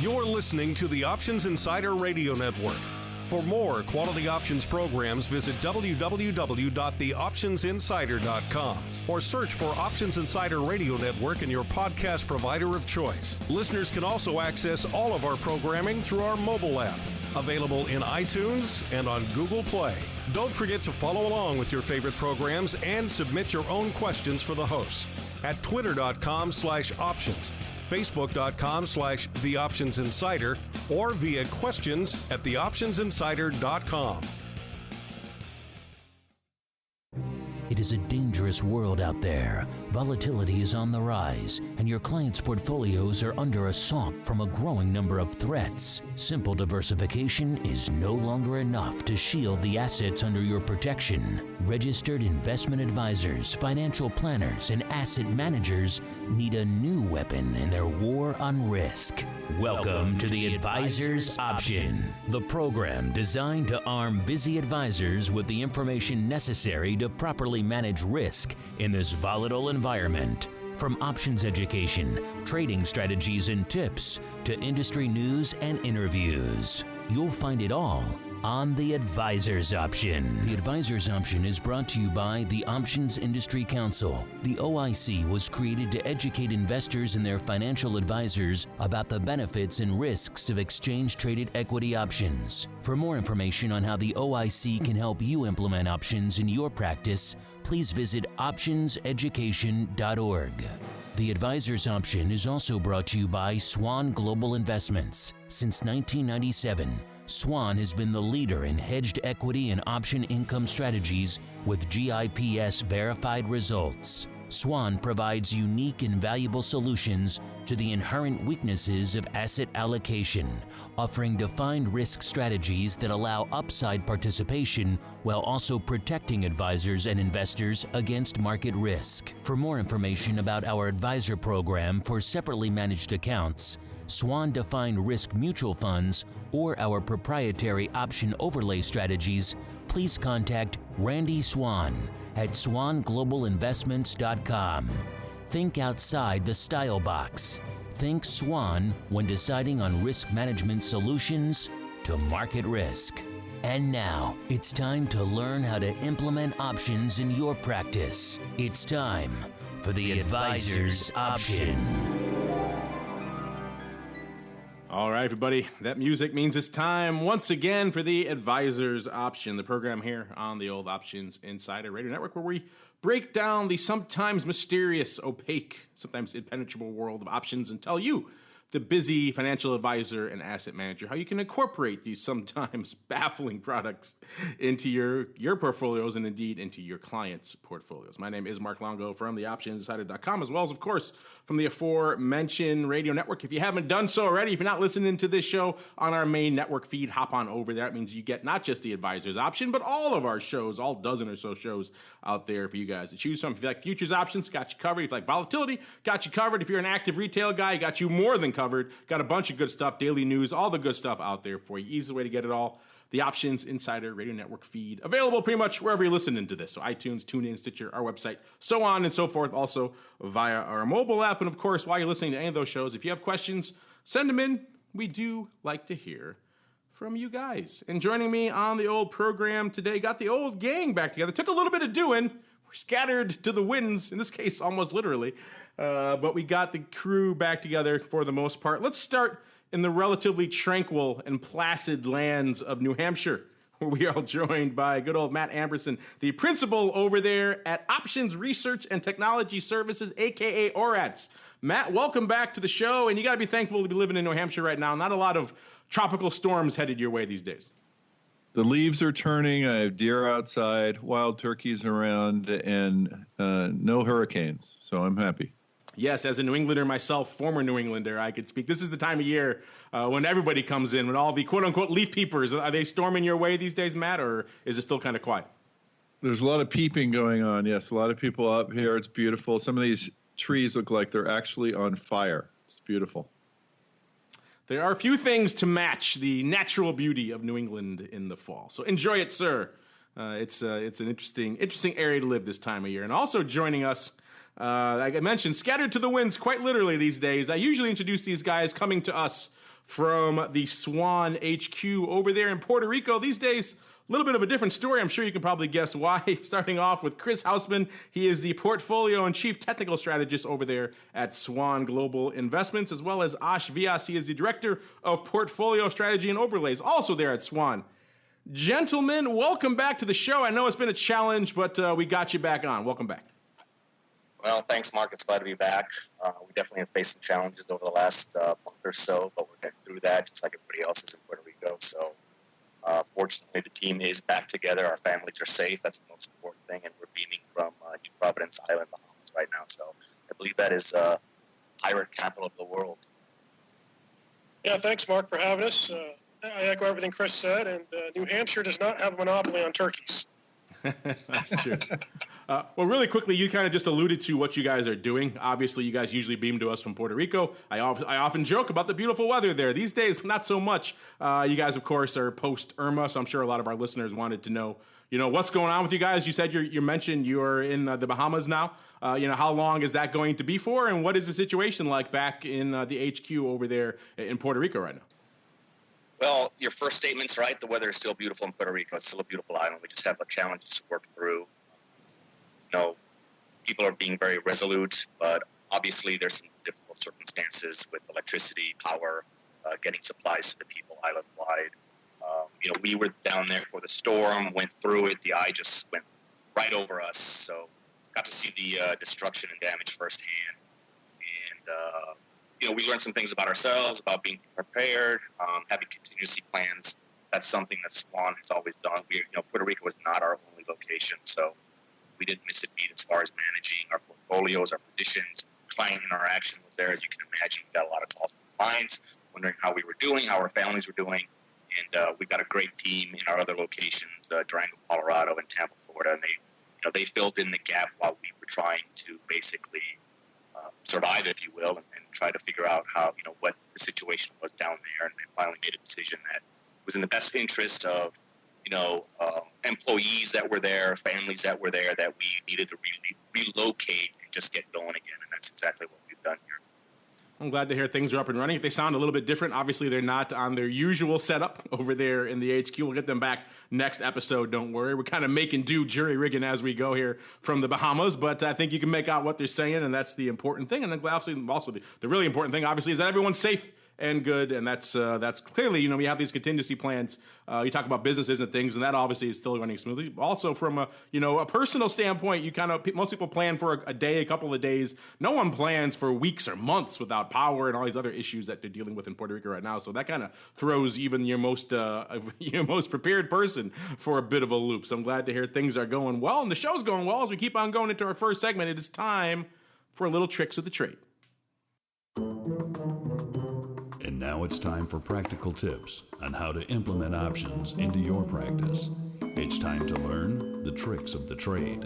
You're listening to the Options Insider Radio Network. For more quality options programs, visit www.theoptionsinsider.com or search for Options Insider Radio Network in your podcast provider of choice. Listeners can also access all of our programming through our mobile app, available in iTunes and on Google Play. Don't forget to follow along with your favorite programs and submit your own questions for the hosts at twitter.com/options, facebook.com/theoptionsinsider, or via questions at theoptionsinsider.com. It is a dangerous world out there. Volatility is on the rise, and your clients' portfolios are under assault from a growing number of threats. Simple diversification is no longer enough to shield the assets under your protection. Registered investment advisors, financial planners, and asset managers need a new weapon in their war on risk. Welcome to the Advisor's Option, the program designed to arm busy advisors with the information necessary to properly manage risk in this volatile environment. From options education, trading strategies and tips, to industry news and interviews, you'll find it all on the Advisor's Option. The Advisor's Option is brought to you by the Options Industry Council. The OIC was created to educate investors and their financial advisors about the benefits and risks of exchange-traded equity options. For more information on how the OIC can help you implement options in your practice, please visit optionseducation.org. The Advisor's Option is also brought to you by Swan Global Investments. Since 1997, Swan has been the leader in hedged equity and option income strategies with GIPS verified results. Swan provides unique and valuable solutions to the inherent weaknesses of asset allocation, offering defined risk strategies that allow upside participation while also protecting advisors and investors against market risk. For more information about our advisor program for separately managed accounts, Swan Defined Risk Mutual Funds, or our proprietary option overlay strategies, please contact Randy Swan at swanglobalinvestments.com. Think outside the style box. Think Swan when deciding on risk management solutions to market risk. And now, it's time to learn how to implement options in your practice. It's time for the Advisor's Option. All right, everybody, that music means it's time once again for the Advisor's Option, the program here on the old Options Insider Radio Network, where we break down the sometimes mysterious, opaque, sometimes impenetrable world of options and tell you, the busy financial advisor and asset manager, how you can incorporate these sometimes baffling products into your portfolios and indeed into your clients' portfolios. My name is Mark Longo from theoptionsinsider.com, as well as, of course, from the aforementioned radio network. If you haven't done so already, if you're not listening to this show on our main network feed, hop on over there. That means you get not just the Advisor's Option, but all of our shows, all dozen or so shows out there for you guys to choose from. If you like futures options, got you covered. If you like volatility, got you covered. If you're an active retail guy, got you more than covered. Got a bunch of good stuff, daily news, all the good stuff out there for you. Easy way to get it all. The Options Insider Radio Network feed, available pretty much wherever you're listening to this. So iTunes, TuneIn, Stitcher, our website, so on and so forth. Also via our mobile app. And of course, while you're listening to any of those shows, if you have questions, send them in. We do like to hear from you guys. And joining me on the old program today, got the old gang back together. Took a little bit of doing. We're scattered to the winds, in this case, almost literally. But we got the crew back together for the most part. Let's start in the relatively tranquil and placid lands of New Hampshire, where we are joined by good old Matt Amberson, the principal over there at Options Research and Technology Services, a.k.a. ORATS. Matt, welcome back to the show, and you got to be thankful to be living in New Hampshire right now. Not a lot of tropical storms headed your way these days. The leaves are turning. I have deer outside, wild turkeys around, and no hurricanes, so I'm happy. Yes, as a New Englander myself, former New Englander, I could speak. This is the time of year when everybody comes in, when all the quote-unquote leaf peepers, are they storming your way these days, Matt, or is it still kind of quiet? There's a lot of peeping going on, yes. A lot of people up here. It's beautiful. Some of these trees look like they're actually on fire. It's beautiful. There are a few things to match the natural beauty of New England in the fall. So enjoy it, sir. It's an interesting area to live this time of year. And also joining us, like I mentioned, scattered to the winds quite literally these days. I usually introduce these guys coming to us from the Swan HQ over there in Puerto Rico. These days, a little bit of a different story. I'm sure you can probably guess why. Starting off with Chris Hausman. He is the portfolio and chief technical strategist over there at Swan Global Investments, as well as Ash Vyas. He is the director of portfolio strategy and overlays, also there at Swan. Gentlemen, welcome back to the show. I know it's been a challenge, but we got you back on. Welcome back. Well, thanks, Mark. It's glad to be back. We definitely have faced some challenges over the last month or so, but we're getting through that just like everybody else is in Puerto Rico. So fortunately, the team is back together. Our families are safe. That's the most important thing. And we're beaming from New Providence Island, Bahamas right now. So I believe that is pirate capital of the world. Yeah, thanks, Mark, for having us. I echo everything Chris said, and New Hampshire does not have a monopoly on turkeys. That's true. Well, really quickly, you kind of just alluded to what you guys are doing. Obviously, you guys usually beam to us from Puerto Rico. I often joke about the beautiful weather there. These days, not so much. You guys, of course, are post-Irma, so I'm sure a lot of our listeners wanted to know, what's going on with you guys. You said you mentioned you're in the Bahamas now. How long is that going to be for, and what is the situation like back in the HQ over there in Puerto Rico right now? Well, your first statement's right. The weather is still beautiful in Puerto Rico. It's still a beautiful island. We just have challenges to work through. People are being very resolute, but obviously there's some difficult circumstances with electricity, power, getting supplies to the people island-wide. We were down there for the storm, went through it. The eye just went right over us. So got to see the destruction and damage firsthand. And, we learned some things about ourselves, about being prepared, having contingency plans. That's something that Swan has always done. Puerto Rico was not our only location, so we didn't miss a beat as far as managing our portfolios, our positions. Client interaction was there. As you can imagine, we got a lot of calls from clients wondering how we were doing, how our families were doing. And we've got a great team in our other locations, Durango, Colorado, and Tampa, Florida. And they filled in the gap while we were trying to basically survive, if you will, and try to figure out how, what the situation was down there. And they finally made a decision that was in the best interest of, employees that were there, families that were there, that we needed to relocate and just get going again. And that's exactly what we've done here. I'm glad to hear things are up and running. If they sound a little bit different, obviously they're not on their usual setup over there in the HQ. We'll get them back next episode, don't worry. We're kind of making do, jury rigging as we go here from the Bahamas, but I think you can make out what they're saying, and that's the important thing. And then obviously also the really important thing, obviously, is that everyone's safe and good, and that's clearly, we have these contingency plans. You talk about businesses and things, and that obviously is still running smoothly. Also, from a personal standpoint, most people plan for a day, a couple of days. No one plans for weeks or months without power and all these other issues that they're dealing with in Puerto Rico right now. So that kind of throws even your most prepared person for a bit of a loop. So I'm glad to hear things are going well, and the show's going well. As we keep on going into our first segment, it is time for a little tricks of the trade. And now it's time for practical tips on how to implement options into your practice. It's time to learn the tricks of the trade.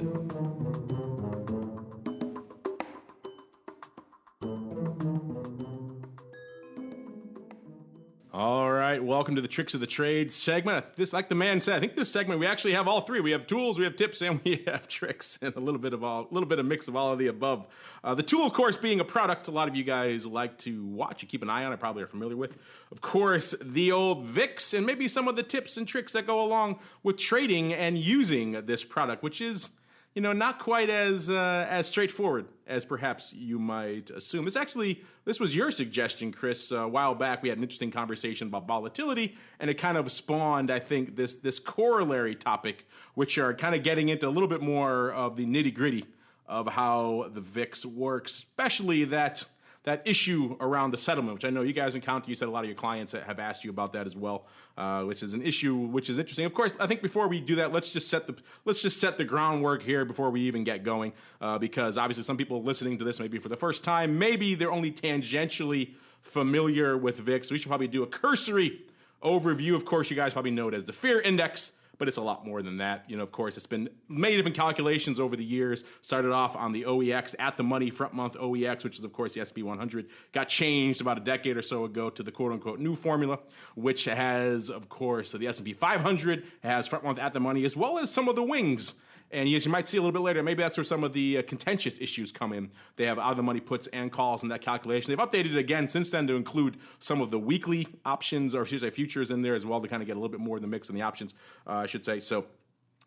All right, welcome to the Tricks of the Trade segment. This, like the man said, I think this segment we actually have all three. We have tools, we have tips, and we have tricks, and a little bit of mix of all of the above. The tool, of course, being a product a lot of you guys like to watch, you keep an eye on, I probably are familiar with. Of course, the old VIX, and maybe some of the tips and tricks that go along with trading and using this product, which is not quite as straightforward as perhaps you might assume. This was your suggestion, Chris. A while back, we had an interesting conversation about volatility, and it kind of spawned, I think, this corollary topic, which are kind of getting into a little bit more of the nitty-gritty of how the VIX works, especially that issue around the settlement, which I know you guys encounter. You said a lot of your clients have asked you about that as well, which is an issue which is interesting. Of course, I think before we do that, let's just set the groundwork here before we even get going, because obviously some people listening to this maybe for the first time, maybe they're only tangentially familiar with VIX. So we should probably do a cursory overview. Of course, you guys probably know it as the Fear Index, but it's a lot more than that. Of course, it's been many different calculations over the years. Started off on the OEX, at the money front month OEX, which is, of course, the S&P 100. Got changed about a decade or so ago to the quote-unquote new formula, which has, of course, the S&P 500 has front month at the money, as well as some of the wings And as you might see a little bit later, maybe that's where some of the contentious issues come in. They have out-of-the-money puts and calls in that calculation. They've updated it again since then to include some of the weekly options, or excuse me, futures in there as well to kind of get a little bit more in the mix in the options, I should say. So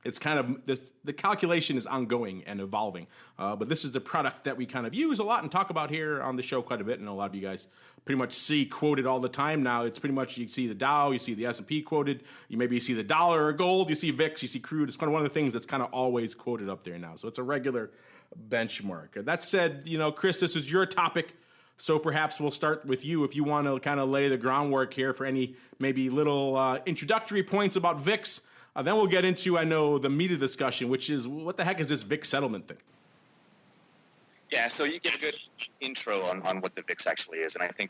it's kind of the calculation is ongoing and evolving. But this is the product that we kind of use a lot and talk about here on the show quite a bit. And a lot of you guys pretty much see quoted all the time now. It's pretty much, you see the Dow, you see the S&P quoted, you see the dollar or gold, you see VIX, you see crude. It's kind of one of the things that's kind of always quoted up there now. So it's a regular benchmark. That said, Chris, this is your topic. So perhaps we'll start with you if you want to kind of lay the groundwork here for any maybe little introductory points about VIX. Then we'll get into, I know, the meat of the discussion, which is what the heck is this VIX settlement thing? Yeah, so you get a good intro on what the VIX actually is, and I think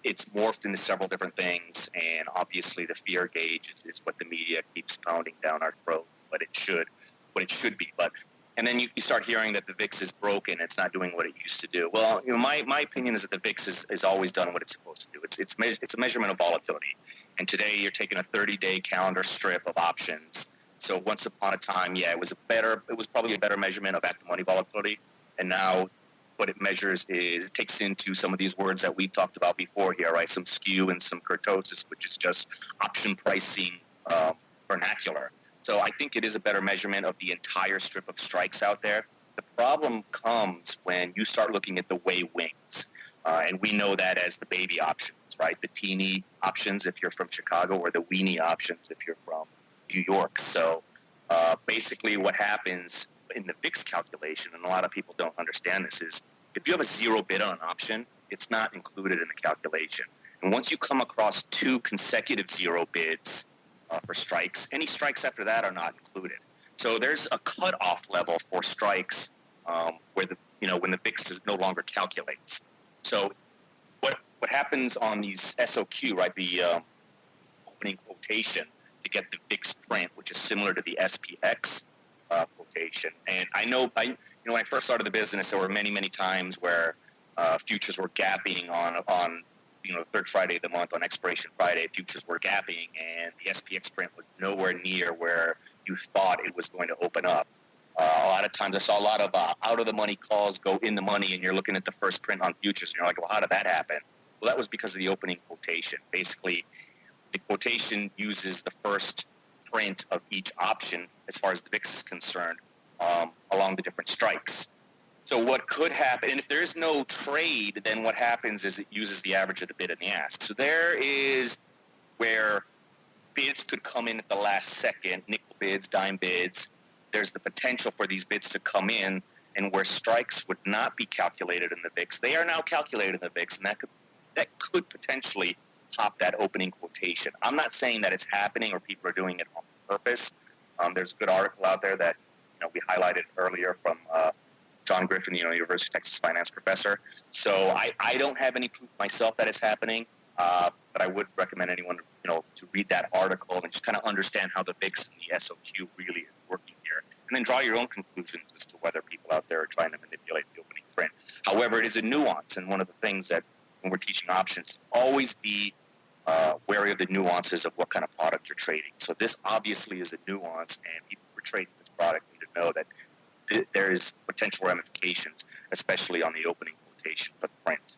it's morphed into several different things, and obviously the fear gauge is what the media keeps pounding down our throat, what it should be. And then you start hearing that the VIX is broken, it's not doing what it used to do. Well, my opinion is that the VIX is always done what it's supposed to do. It's a measurement of volatility. And today you're taking a 30-day calendar strip of options. So once upon a time, it was probably a better measurement of at-the-money volatility. And now what it measures is it takes into some of these words that we talked about before here, right? Some skew and some kurtosis, which is just option pricing vernacular. So I think it is a better measurement of the entire strip of strikes out there. The problem comes when you start looking at the way wings. And we know that as the baby options, right? The teeny options if you're from Chicago, or the weenie options if you're from New York. So basically what happens in the VIX calculation, and a lot of people don't understand this, is if you have a zero bid on an option, it's not included in the calculation. And once you come across 2 consecutive zero bids for strikes, any strikes after that are not included. So there's a cutoff level for strikes where when the VIX no longer calculates. So what happens on these SOQ, right, the opening quotation to get the VIX print, which is similar to the SPX quotation. And I know when I first started the business, there were many, many times where futures were gapping on third Friday of the month, on expiration Friday, futures were gapping, and the SPX print was nowhere near where you thought it was going to open up. A lot of times I saw a lot of out-of-the-money calls go in the money, and you're looking at the first print on futures, and you're like, well, how did that happen? Well, that was because of the opening quotation. Basically, the quotation uses the first print of each option, as far as the VIX is concerned, along the different strikes. So what could happen, and if there is no trade, then what happens is it uses the average of the bid and the ask. So there is where bids could come in at the last second, nickel bids, dime bids. There's the potential for these bids to come in, and where strikes would not be calculated in the VIX, they are now calculated in the VIX, and that could potentially top that opening quotation. I'm not saying that it's happening or people are doing it on purpose. There's a good article out there that we highlighted earlier from John Griffin, University of Texas finance professor. So I don't have any proof myself that it's happening, but I would recommend anyone to read that article and just kind of understand how the VIX and the SOQ really is working here, and then draw your own conclusions as to whether people out there are trying to manipulate the opening print. However, it is a nuance, and one of the things that when we're teaching options, always be wary of the nuances of what kind of product you're trading. So this obviously is a nuance, and people who are trading this product need to know that there is potential ramifications, especially on the opening quotation for the print.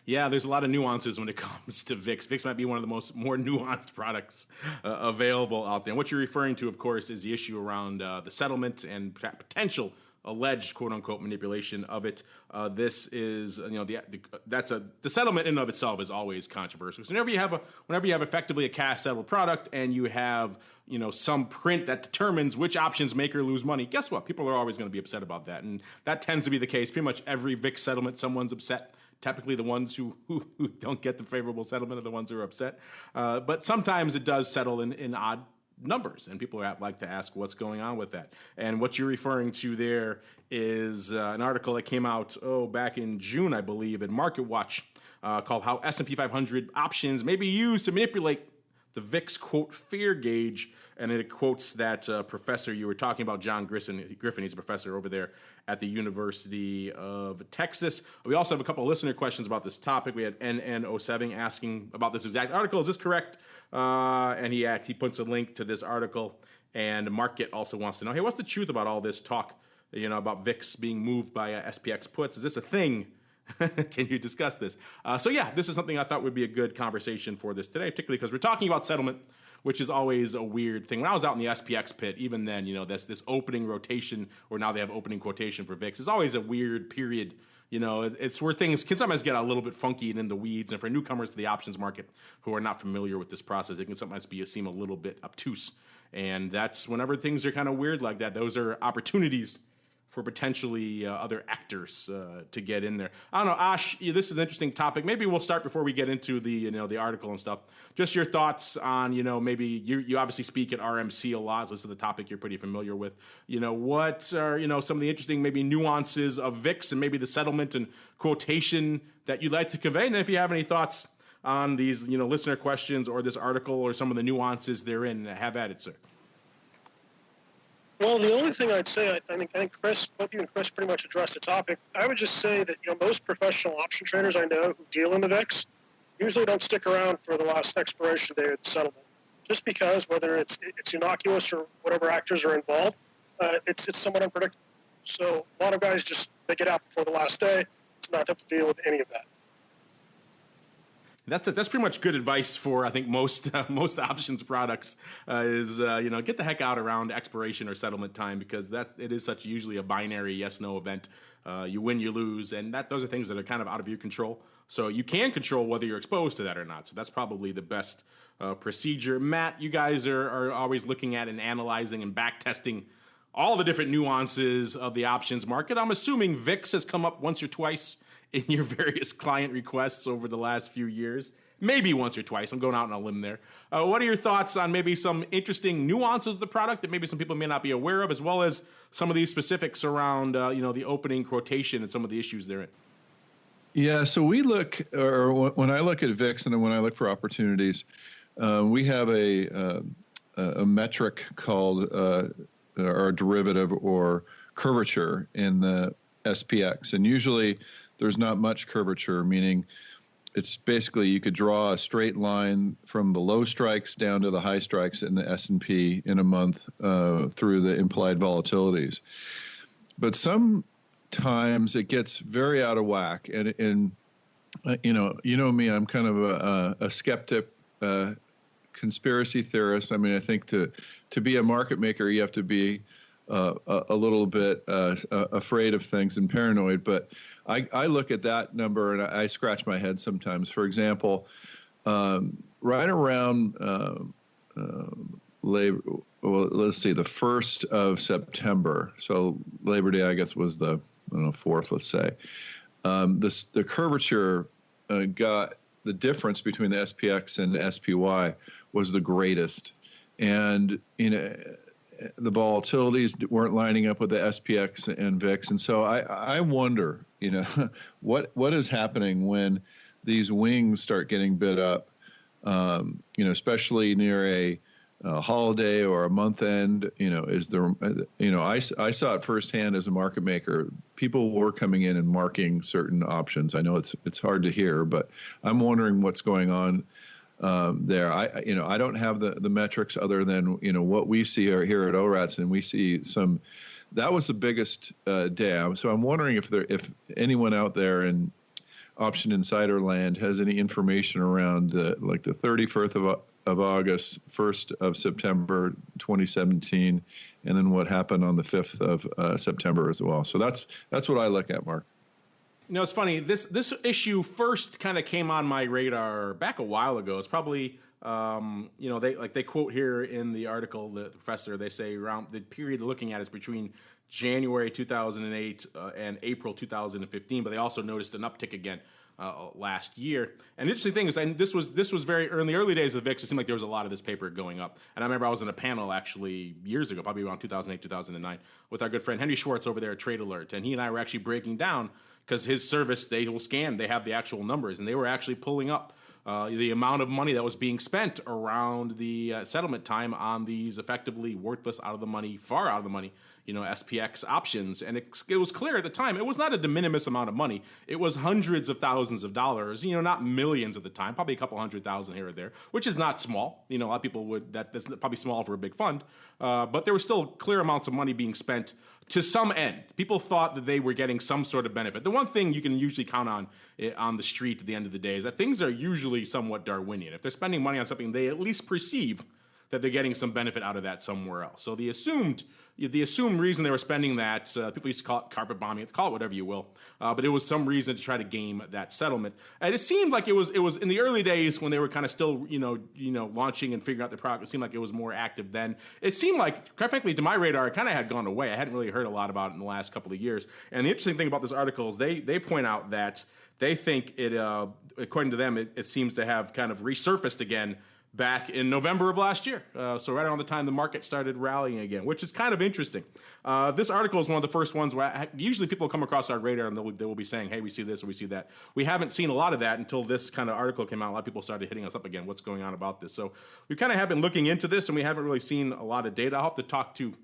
Yeah, there's a lot of nuances when it comes to VIX. VIX might be one of the more nuanced products available out there. And what you're referring to, of course, is the issue around the settlement and potential alleged quote-unquote manipulation of it. This is, the settlement in and of itself is always controversial. So whenever you have effectively a cash settled product and you have some print that determines which options make or lose money, guess what? People are always going to be upset about that, and that tends to be the case. Pretty much every VIX settlement, someone's upset. Typically, the ones who don't get the favorable settlement are the ones who are upset. But sometimes it does settle in odd numbers, and people like to ask what's going on with that. And what you're referring to there is an article that came out back in June, I believe, in Market Watch, called "How S&P 500 Options May Be Used to Manipulate the VIX quote fear gauge," and it quotes that professor you were talking about, John Griffin. He's a professor over there at the University of Texas. We also have a couple of listener questions about this topic. We had NN07 asking about this exact article. Is this correct? And he puts a link to this article And Market also wants to know, hey, what's the truth about all this talk, about VIX being moved by SPX puts? Is this a thing? Can you discuss this? This is something I thought would be a good conversation for this today, particularly because we're talking about settlement, which is always a weird thing. When I was out in the SPX pit, even then, this opening rotation, or now they have opening quotation for VIX, is always a weird period. It's where things can sometimes get a little bit funky and in the weeds. And for newcomers to the options market who are not familiar with this process, it can sometimes seem a little bit obtuse. And that's whenever things are kind of weird like that, those are opportunities for potentially other actors to get in there. I don't know, Ash, this is an interesting topic. Maybe we'll start before we get into the article and stuff. Just your thoughts on, maybe you obviously speak at RMC a lot, so this is the topic you're pretty familiar with. What are, some of the interesting maybe nuances of VIX and maybe the settlement and quotation that you'd like to convey? And then if you have any thoughts on these, listener questions or this article or some of the nuances therein, have at it, sir. Well, the only thing I'd say, I think Chris, both you and Chris pretty much addressed the topic. I would just say that most professional option traders I know who deal in the VIX usually don't stick around for the last expiration day of the settlement, just because whether it's innocuous or whatever actors are involved, it's somewhat unpredictable. So a lot of guys they get out before the last day to not have to deal with any of that. That's pretty much good advice for, I think, most options products is get the heck out around expiration or settlement time, because it is such usually a binary yes/no event. You win, you lose, and those are things that are kind of out of your control. So you can control whether you're exposed to that or not. So that's probably the best procedure. Matt, you guys are always looking at and analyzing and back testing all the different nuances of the options market. I'm assuming VIX has come up once or twice in your various client requests over the last few years, maybe once or twice. I'm going out on a limb there. What are your thoughts on maybe some interesting nuances of the product that maybe some people may not be aware of, as well as some of these specifics around, the opening quotation and some of the issues therein? Yeah, so when I look at VIX and then when I look for opportunities, we have a metric called our derivative or curvature in the SPX, and usually there's not much curvature, meaning it's basically you could draw a straight line from the low strikes down to the high strikes in the S&P in a month through the implied volatilities. But sometimes it gets very out of whack, and me, I'm kind of a skeptic, conspiracy theorist. I mean, I think to be a market maker, you have to be a little bit afraid of things and paranoid, but I look at that number and I scratch my head sometimes. For example, right around the 1st of September, so Labor Day, I guess, was the 4th, let's say, the curvature got the difference between the SPX and the SPY was the greatest. And, the volatilities weren't lining up with the SPX and VIX. And so I wonder, what is happening when these wings start getting bid up, especially near a holiday or a month end, is there, I saw it firsthand as a market maker. People were coming in and marking certain options. I know it's hard to hear, but I'm wondering what's going on there. I don't have the metrics other than, what we see here at ORATS, and we see that was the biggest day. So I'm wondering if anyone out there in Option Insider land has any information around the 31st of August, 1st of September 2017, and then what happened on the 5th of September as well. So that's what I look at, Mark. It's funny. This issue first kind of came on my radar back a while ago. It's probably, they quote here in the article, the professor, they say around the period they're looking at is between January 2008 and April 2015, but they also noticed an uptick again last year. And the interesting thing is, and this was very early, early days of the VIX. It seemed like there was a lot of this paper going up. And I remember I was in a panel actually years ago, probably around 2008, 2009, with our good friend Henry Schwartz over there at Trade Alert. And he and I were actually breaking down, because his service, they will scan, they have the actual numbers, and they were actually pulling up the amount of money that was being spent around the settlement time on these effectively worthless, out of the money, far out of the money, SPX options. And it was clear at the time, it was not a de minimis amount of money. It was hundreds of thousands of dollars, not millions at the time, probably a couple $100,000 here or there, which is not small. A lot of people that's probably small for a big fund. But there were still clear amounts of money being spent to some end. People thought that they were getting some sort of benefit. The one thing you can usually count on the street at the end of the day is that things are usually somewhat Darwinian. If they're spending money on something, they at least perceive that they're getting some benefit out of that somewhere else. So the assumed reason they were spending that, people used to call it carpet bombing, call it whatever you will, but it was some reason to try to game that settlement. And it seemed like it was in the early days when they were kind of still, launching and figuring out the product, it seemed like it was more active then. It seemed like, quite frankly, to my radar, it kind of had gone away. I hadn't really heard a lot about it in the last couple of years. And the interesting thing about this article is they point out that they think it, according to them, it seems to have kind of resurfaced again back in November of last year. So right around the time the market started rallying again, which is kind of interesting. This article is one of the first ones where usually people come across our radar and they will be saying, hey, we see this or we see that. We haven't seen a lot of that until this kind of article came out. A lot of people started hitting us up again. What's going on about this? So we kind of have been looking into this and we haven't really seen a lot of data. I'll have to talk to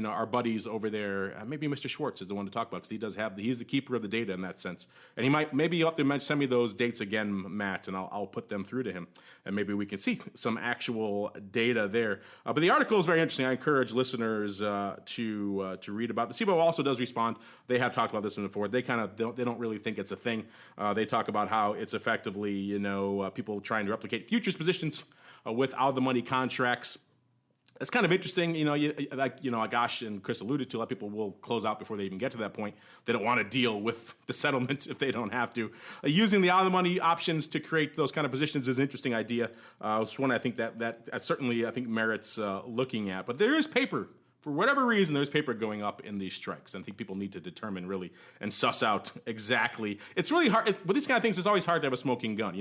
our buddies over there. Maybe Mr. Schwartz is the one to talk about because he's the keeper of the data in that sense. And you'll have to send me those dates again, Matt, and I'll put them through to him. And maybe we can see some actual data there. But the article is very interesting. I encourage listeners to read about it. The CBO also does respond. They have talked about this before. They don't really think it's a thing. They talk about how it's effectively, people trying to replicate futures positions with out of the money contracts. It's kind of interesting, Agash and Chris alluded to, a lot of people will close out before they even get to that point. They don't want to deal with the settlement if they don't have to. Using the out-of-the-money options to create those kind of positions is an interesting idea. It's one I think that certainly merits looking at. But there is paper. For whatever reason, there's paper going up in these strikes. And I think people need to determine really and suss out exactly. It's really hard. With these kind of things, it's always hard to have a smoking gun.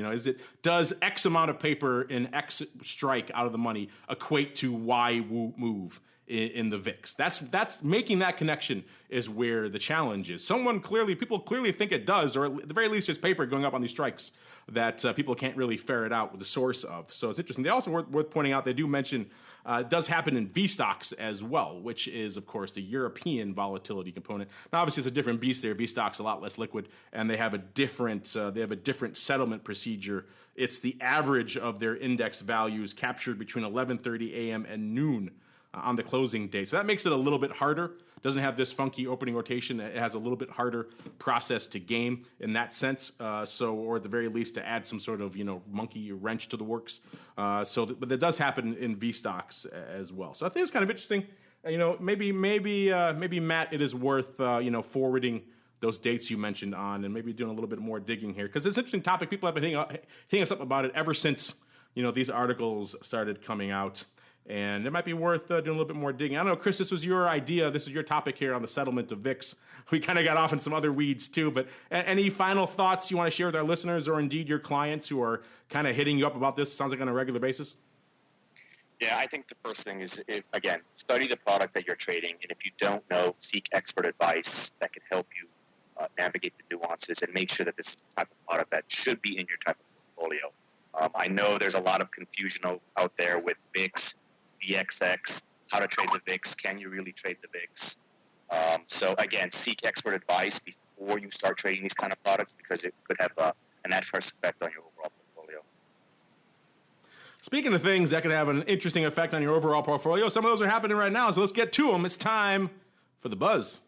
Does X amount of paper in X strike out of the money equate to Y move in the VIX? That's making that connection is where the challenge is. People clearly think it does, or at the very least, there's paper going up on these strikes that people can't really ferret out with the source of. So it's interesting. They also worth pointing out, they do mention it does happen in V stocks as well, which is, of course, the European volatility component. Now, obviously, it's a different beast there. V stocks a lot less liquid, and they have a different settlement procedure. It's the average of their index values captured between 11:30 a.m. and noon on the closing date. So that makes it a little bit harder. Doesn't have this funky opening rotation. It has a little bit harder process to game in that sense. Or at the very least to add some sort of, monkey wrench to the works. But that does happen in V stocks as well. So I think it's kind of interesting. Maybe Matt, it is worth, forwarding those dates you mentioned on and maybe doing a little bit more digging here. Because it's an interesting topic. People have been hitting us up about it ever since, these articles started coming out. And it might be worth doing a little bit more digging. I don't know, Chris, this was your idea. This is your topic here on the settlement of VIX. We kind of got off in some other weeds too, but any final thoughts you want to share with our listeners or indeed your clients who are kind of hitting you up about this, sounds like on a regular basis? Yeah, I think the first thing is, again, study the product that you're trading. And if you don't know, seek expert advice that can help you navigate the nuances and make sure that this is the type of product that should be in your type of portfolio. I know there's a lot of confusion out there with VIX, VXX, how to trade the VIX, can you really trade the VIX? So again, seek expert advice before you start trading these kind of products because it could have an adverse effect on your overall portfolio. Speaking of things that could have an interesting effect on your overall portfolio, some of those are happening right now, so let's get to them. It's time for the buzz.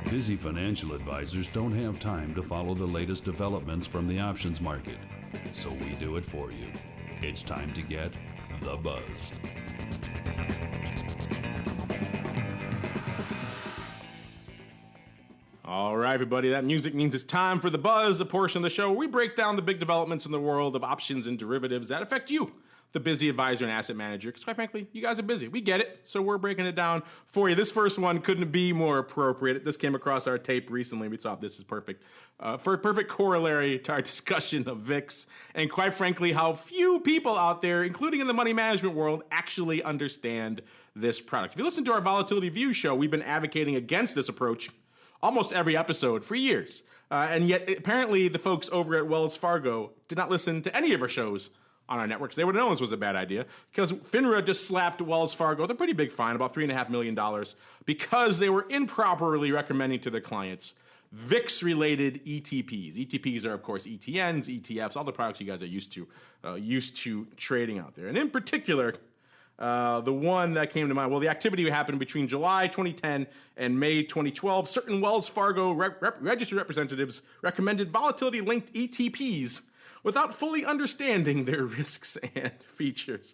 Busy financial advisors don't have time to follow the latest developments from the options market, so we do it for you. It's time to get the buzz. All right, everybody, that music means it's time for the buzz, a portion of the show where we break down the big developments in the world of options and derivatives that affect you, the busy advisor and asset manager, because quite frankly, you guys are busy. We get it, so we're breaking it down for you. This first one couldn't be more appropriate. This came across our tape recently. We thought this is perfect. For a perfect corollary to our discussion of VIX, and quite frankly, how few people out there, including in the money management world, actually understand this product. If you listen to our Volatility View show, we've been advocating against this approach almost every episode for years. And yet, apparently, the folks over at Wells Fargo did not listen to any of our shows on our networks. They would have known this was a bad idea because FINRA just slapped Wells Fargo with a pretty big fine, about $3.5 million, because they were improperly recommending to their clients VIX-related ETPs. ETPs are, of course, ETNs, ETFs, all the products you guys are used to trading out there. And in particular, the one that came to mind, well, the activity happened between July 2010 and May 2012. Certain Wells Fargo registered representatives recommended volatility-linked ETPs without fully understanding their risks and features.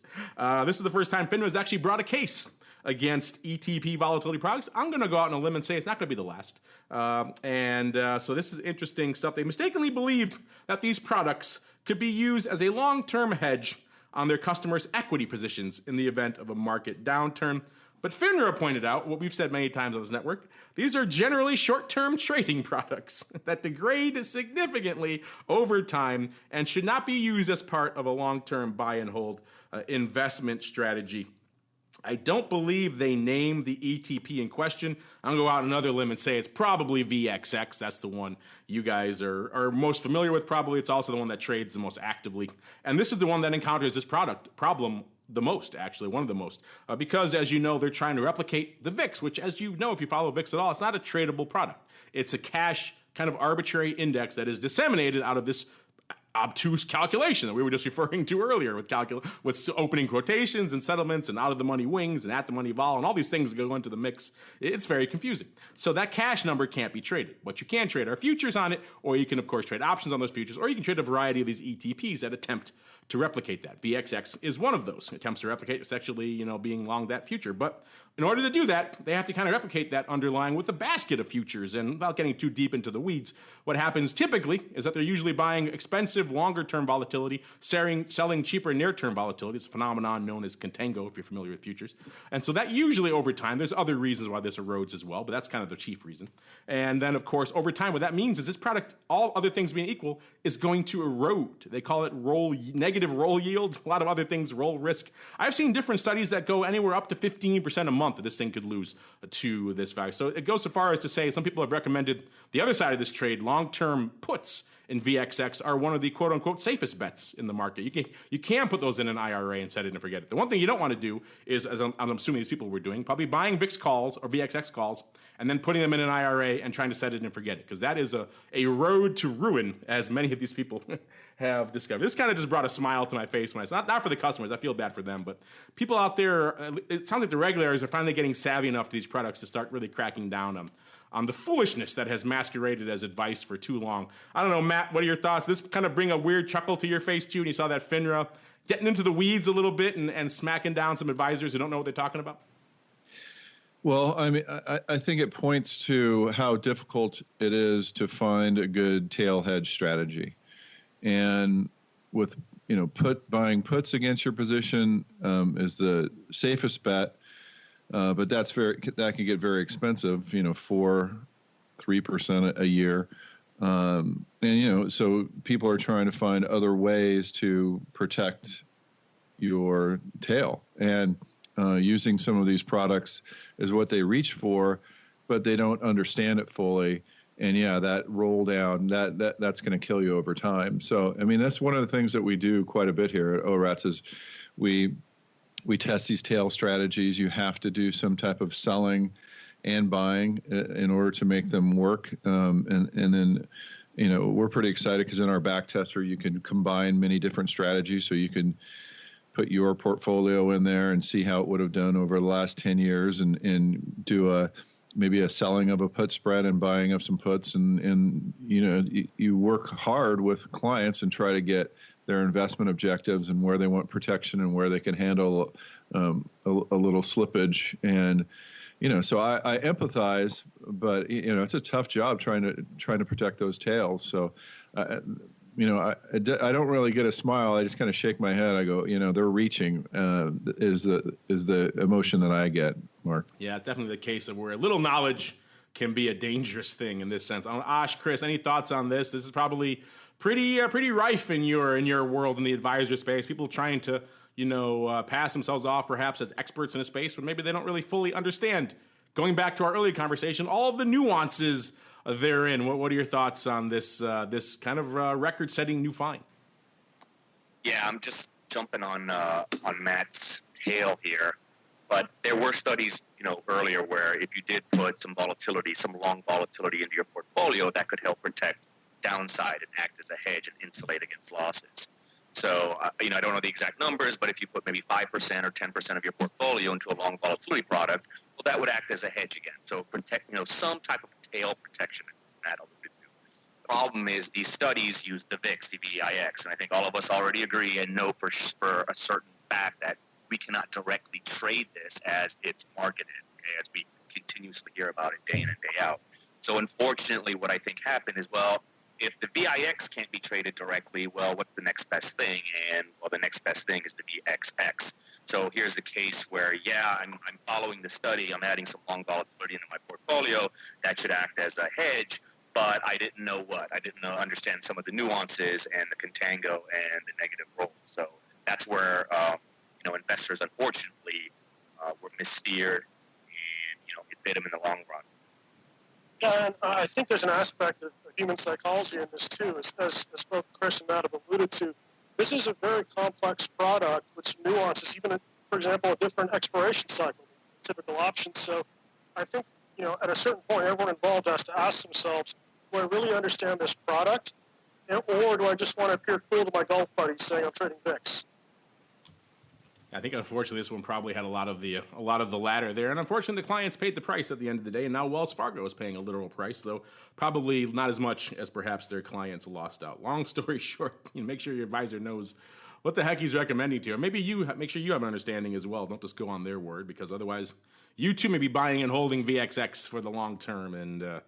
This is the first time FINRA has actually brought a case against ETP volatility products. I'm going to go out on a limb and say it's not going to be the last. So this is interesting stuff. They mistakenly believed that these products could be used as a long-term hedge on their customers' equity positions in the event of a market downturn. But FINRA pointed out, what we've said many times on this network, these are generally short-term trading products that degrade significantly over time and should not be used as part of a long-term buy and hold investment strategy. I don't believe they named the ETP in question. I'm going to go out on another limb and say it's probably VXX. That's the one you guys are most familiar with. Probably it's also the one that trades the most actively. And this is the one that encounters this problem the most, actually, one of the most. Because, as you know, they're trying to replicate the VIX, which, as you know, if you follow VIX at all, it's not a tradable product. It's a cash kind of arbitrary index that is disseminated out of this obtuse calculation that we were just referring to earlier with opening quotations and settlements and out of the money wings and at the money vol and all these things go into the mix. It's very confusing. So that cash number can't be traded. What you can trade are futures on it, or you can, of course, trade options on those futures, or you can trade a variety of these ETPs that attempt to replicate that. VXX is one of those. It attempts to replicate, it's actually, being long that future. But in order to do that, they have to kind of replicate that underlying with a basket of futures. And without getting too deep into the weeds, what happens typically is that they're usually buying expensive longer-term volatility, selling cheaper near-term volatility. It's a phenomenon known as contango, if you're familiar with futures. And so that usually over time, there's other reasons why this erodes as well, but that's kind of the chief reason. And then, of course, over time, what that means is this product, all other things being equal, is going to erode. They call it negative roll yield. A lot of other things, roll risk. I've seen different studies that go anywhere up to 15% a month that this thing could lose to this value. So it goes so far as to say some people have recommended the other side of this trade, long-term puts in VXX are one of the quote-unquote safest bets in the market. You can put those in an IRA and set it and forget it. The one thing you don't want to do is, as I'm assuming these people were doing, probably buying VIX calls or VXX calls and then putting them in an IRA and trying to set it and forget it, because that is a road to ruin, as many of these people have discovered. This kind of just brought a smile to my face when I said, not for the customers, I feel bad for them, but people out there, it sounds like the regulators are finally getting savvy enough to these products to start really cracking down on the foolishness that has masqueraded as advice for too long. I don't know, Matt, what are your thoughts? This kind of bring a weird chuckle to your face too, and you saw that FINRA getting into the weeds a little bit and smacking down some advisors who don't know what they're talking about? Well, I mean, I think it points to how difficult it is to find a good tail hedge strategy. And with, buying puts against your position is the safest bet. But that can get very expensive, 4-3% a year. So people are trying to find other ways to protect your tail. And using some of these products is what they reach for, but they don't understand it fully. And that roll down, that's going to kill you over time. So, I mean, that's one of the things that we do quite a bit here at ORATS is we test these tail strategies. You have to do some type of selling and buying in order to make them work. And then, we're pretty excited because in our back tester, you can combine many different strategies. So you can put your portfolio in there and see how it would have done over the last 10 years and do maybe a selling of a put spread and buying of some puts. And you work hard with clients and try to get their investment objectives and where they want protection and where they can handle a little slippage. And, so I empathize, but, it's a tough job trying to protect those tails. So, I don't really get a smile. I just kind of shake my head. I go, they're reaching is the emotion that I get, Mark. Yeah, it's definitely the case of where a little knowledge can be a dangerous thing in this sense. Ash, Chris, any thoughts on this? This is probably pretty rife in your world in the advisor space. People trying to pass themselves off perhaps as experts in a space when maybe they don't really fully understand going back to our earlier conversation, all of the nuances therein. What are your thoughts on this this kind of record-setting new find? Yeah, I'm just jumping on Matt's tail here, but there were studies, earlier where if you did put some volatility, some long volatility into your portfolio, that could help protect downside and act as a hedge and insulate against losses. So, I don't know the exact numbers, but if you put maybe 5% or 10% of your portfolio into a long volatility product, well, that would act as a hedge again. So protect, some type of tail protection. That alluded to. The problem is these studies use the VIX, the VIX, and I think all of us already agree and know for a certain fact that we cannot directly trade this as it's marketed, okay, as we continuously hear about it day in and day out. So unfortunately, what I think happened is, well, if the VIX can't be traded directly, well, what's the next best thing? And, well, the next best thing is the VXX. So here's the case where, yeah, I'm following the study. I'm adding some long volatility into my portfolio. That should act as a hedge, but I didn't know what. I didn't understand some of the nuances and the contango and the negative roll. So that's where, investors, unfortunately, were missteered, and, it bit them in the long run. Yeah, and I think there's an aspect of human psychology in this too, as both Chris and Matt have alluded to. This is a very complex product with some nuances, even, for example, a different expiration cycle than typical options. So I think, at a certain point, everyone involved has to ask themselves, do I really understand this product? Or do I just want to appear cool to my golf buddies saying I'm trading VIX? I think, unfortunately, this one probably had a lot of the latter there. And unfortunately, the clients paid the price at the end of the day. And now Wells Fargo is paying a literal price, though probably not as much as perhaps their clients lost out. Long story short, make sure your advisor knows what the heck he's recommending to you. Or maybe you make sure you have an understanding as well. Don't just go on their word, because otherwise you too may be buying and holding VXX for the long term. And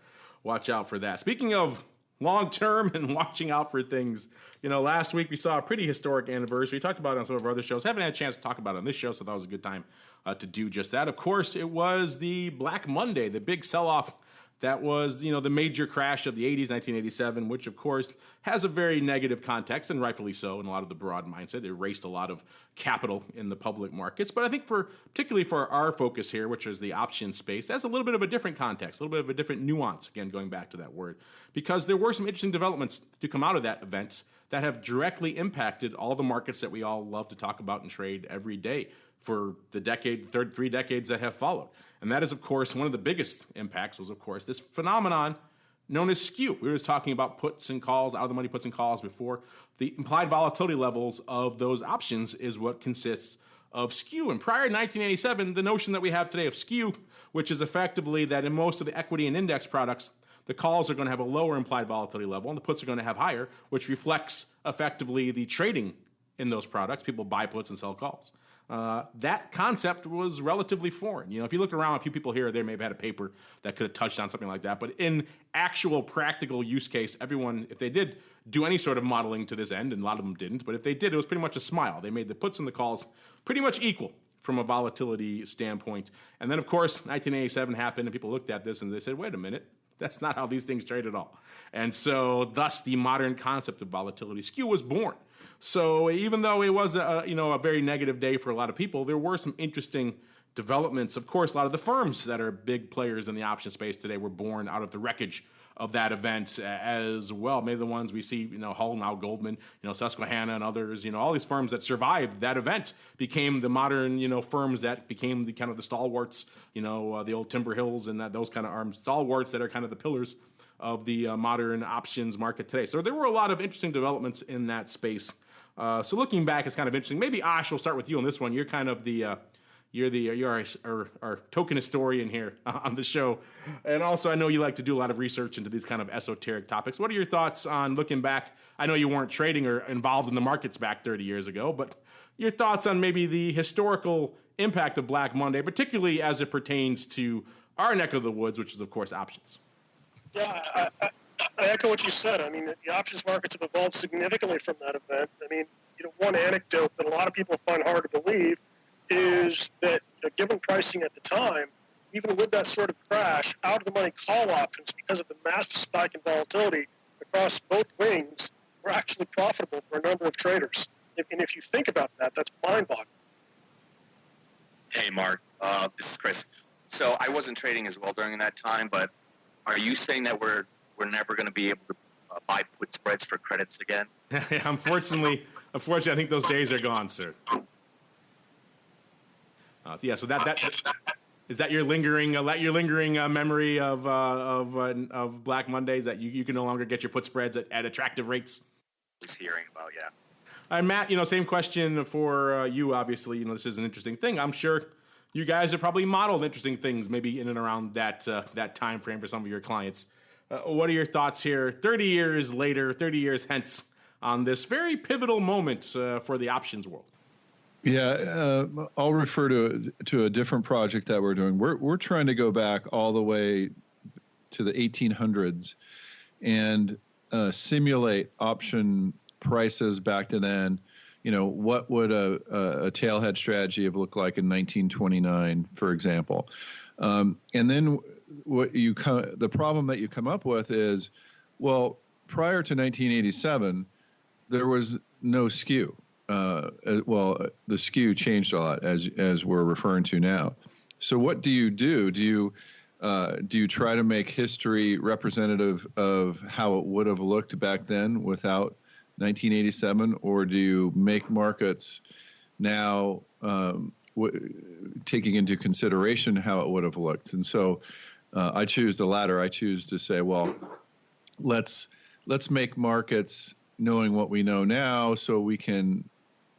watch out for that. Speaking of long term and watching out for things, last week we saw a pretty historic anniversary. We talked about it on some of our other shows. Haven't had a chance to talk about it on this show, so that was a good time to do just that. Of course, it was the Black Monday, the big sell-off that was, the major crash of the 80s, 1987, which, of course, has a very negative context, and rightfully so, in a lot of the broad mindset. It erased a lot of capital in the public markets. But I think particularly for our focus here, which is the option space, that's a little bit of a different context, a little bit of a different nuance, again, going back to that word, because there were some interesting developments to come out of that event that have directly impacted all the markets that we all love to talk about and trade every day for the three decades that have followed. And that is, of course, one of the biggest impacts was, of course, this phenomenon known as skew. We were just talking about puts and calls, out-of-the-money puts and calls before. The implied volatility levels of those options is what consists of skew. And prior to 1987, the notion that we have today of skew, which is effectively that in most of the equity and index products, the calls are going to have a lower implied volatility level, and the puts are going to have higher, which reflects effectively the trading in those products. People buy puts and sell calls. That concept was relatively foreign. If you look around, a few people here or there may have had a paper that could have touched on something like that. But in actual practical use case, everyone, if they did do any sort of modeling to this end, and a lot of them didn't, but if they did, it was pretty much a smile. They made the puts and the calls pretty much equal from a volatility standpoint. And then, of course, 1987 happened, and people looked at this and they said, wait a minute, that's not how these things trade at all. And so thus the modern concept of volatility skew was born. So even though it was a very negative day for a lot of people, there were some interesting developments. Of course, a lot of the firms that are big players in the option space today were born out of the wreckage of that event as well. Maybe the ones we see, Hull, now Goldman, Susquehanna and others, all these firms that survived that event became the modern, firms that became the kind of the stalwarts, the old Timber Hills and those kind of stalwarts that are kind of the pillars of the modern options market today. So there were a lot of interesting developments in that space. So looking back, it's kind of interesting. Maybe Ash, we'll start with you on this one. You're kind of you're our token historian here on the show, and also I know you like to do a lot of research into these kind of esoteric topics. What are your thoughts on looking back? I know you weren't trading or involved in the markets back 30 years ago, but your thoughts on maybe the historical impact of Black Monday, particularly as it pertains to our neck of the woods, which is of course options. Yeah, I echo what you said. I mean, the options markets have evolved significantly from that event. I mean, one anecdote that a lot of people find hard to believe is that, given pricing at the time, even with that sort of crash, out-of-the-money call options, because of the massive spike in volatility across both wings, were actually profitable for a number of traders. And if you think about that, that's mind-boggling. Hey, Mark, this is Chris. So I wasn't trading as well during that time, but are you saying that we're never going to be able to buy put spreads for credits again? Unfortunately, I think those days are gone, sir. So that is that your lingering memory of Black Mondays, that you can no longer get your put spreads at attractive rates? Was hearing about, yeah. And Matt, same question for you. Obviously, this is an interesting thing. I'm sure you guys have probably modeled interesting things, maybe in and around that time frame for some of your clients. What are your thoughts here, 30 years later, 30 years hence, on this very pivotal moment for the options world? Yeah, I'll refer to a different project that we're doing. We're trying to go back all the way to the 1800s and simulate option prices back to then. What would a tail hedge strategy have looked like in 1929, for example? And then the problem that you come up with is, well, prior to 1987, there was no skew. The skew changed a lot, as we're referring to now. So what do you do? Do you try to make history representative of how it would have looked back then without 1987, or do you make markets now taking into consideration how it would have looked? And so I choose the latter. I choose to say, well, let's make markets knowing what we know now, so we can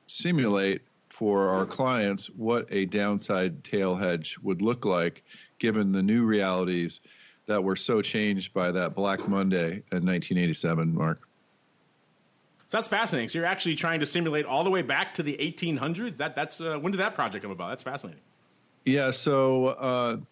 simulate for our clients what a downside tail hedge would look like, given the new realities that were so changed by that Black Monday in 1987, Mark. So that's fascinating. So you're actually trying to simulate all the way back to the 1800s. That's when did that project come about? That's fascinating. Yeah. So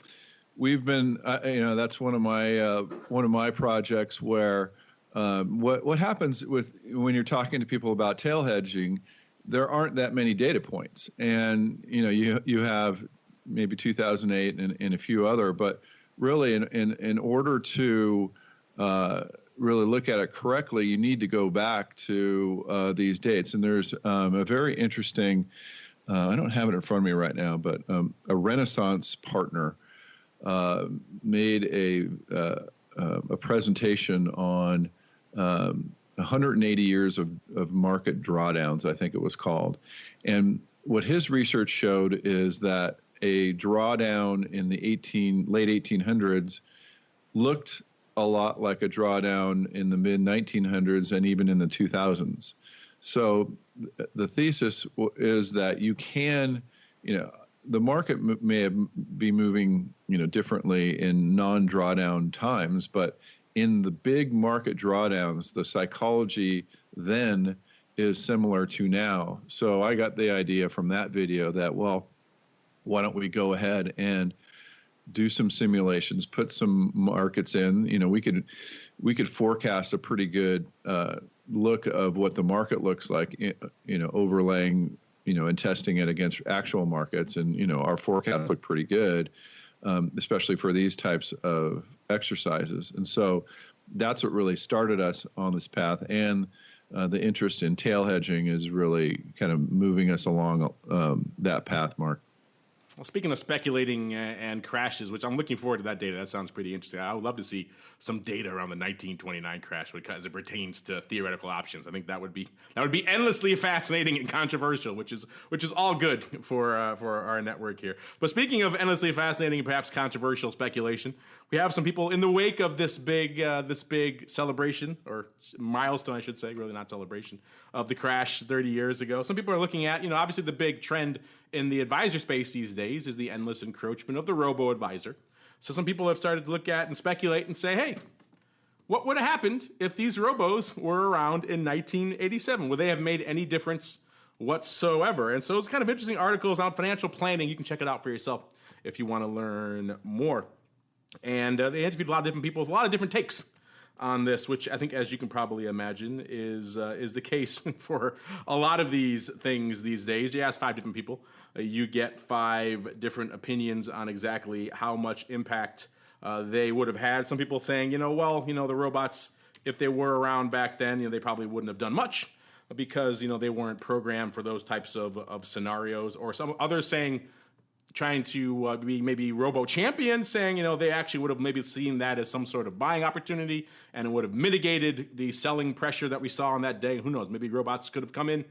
we've been, that's one of my projects where what happens when you're talking to people about tail hedging, there aren't that many data points, and you have maybe 2008 and a few other, but really in order to really look at it correctly, you need to go back to these dates. And there's a very interesting, I don't have it in front of me right now, but a Renaissance partner made a presentation on 180 years of market drawdowns, I think it was called. And what his research showed is that a drawdown in the late 1800s looked a lot like a drawdown in the mid 1900s and even in the 2000s. So the thesis is that you can, the market may be moving, differently in non-drawdown times, but in the big market drawdowns, the psychology then is similar to now. So I got the idea from that video that, well, why don't we go ahead and do some simulations, put some markets in. We could forecast a pretty good look of what the market looks like, overlaying, and testing it against actual markets. And, our forecasts look pretty good, especially for these types of exercises. And so that's what really started us on this path. And the interest in tail hedging is really kind of moving us along that path, Mark. Well, speaking of speculating and crashes, which I'm looking forward to that data. That sounds pretty interesting. I would love to see some data around the 1929 crash as it pertains to theoretical options. I think that would be endlessly fascinating and controversial, which is all good for our network here. But speaking of endlessly fascinating and perhaps controversial speculation, we have some people in the wake of this big celebration, or milestone, I should say, really not celebration, of the crash 30 years ago. Some people are looking at, obviously the big trend in the advisor space these days is the endless encroachment of the robo-advisor. So some people have started to look at and speculate and say, hey, what would have happened if these robos were around in 1987? Would they have made any difference whatsoever? And so it's kind of interesting articles on financial planning. You can check it out for yourself if you want to learn more. And they interviewed a lot of different people with a lot of different takes on this, which I think, as you can probably imagine, is the case for a lot of these things these days. You ask 5 different people, you get 5 different opinions on exactly how much impact they would have had. Some people saying, the robots, if they were around back then, they probably wouldn't have done much because, they weren't programmed for those types of scenarios. Or some others saying trying to be maybe robo-champions, saying, they actually would have maybe seen that as some sort of buying opportunity, and it would have mitigated the selling pressure that we saw on that day. Who knows? Maybe robots could have come in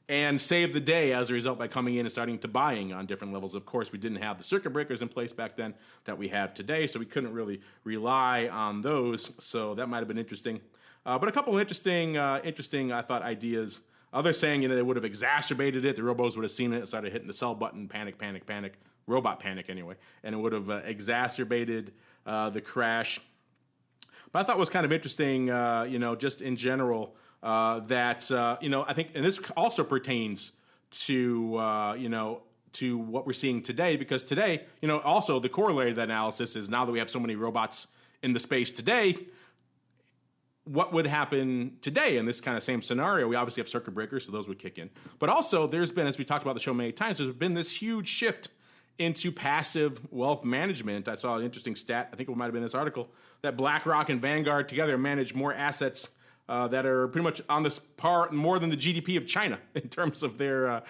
and saved the day as a result by coming in and starting to buying on different levels. Of course, we didn't have the circuit breakers in place back then that we have today, so we couldn't really rely on those. So that might have been interesting. But a couple of interesting, I thought, ideas. Others saying, they would have exacerbated it. The robos would have seen it and started hitting the sell button, panic, robot panic anyway, and it would have exacerbated the crash. But I thought it was kind of interesting, just in general, that, I think, and this also pertains to, to what we're seeing today, because today, also the corollary of that analysis is now that we have so many robots in the space today, what would happen today in this kind of same scenario? We obviously have circuit breakers, so those would kick in. But also, there's been, as we talked about the show many times, there's been this huge shift into passive wealth management. I saw an interesting stat, I think it might have been this article, that BlackRock and Vanguard together manage more assets that are pretty much on this par more than the GDP of China in terms of their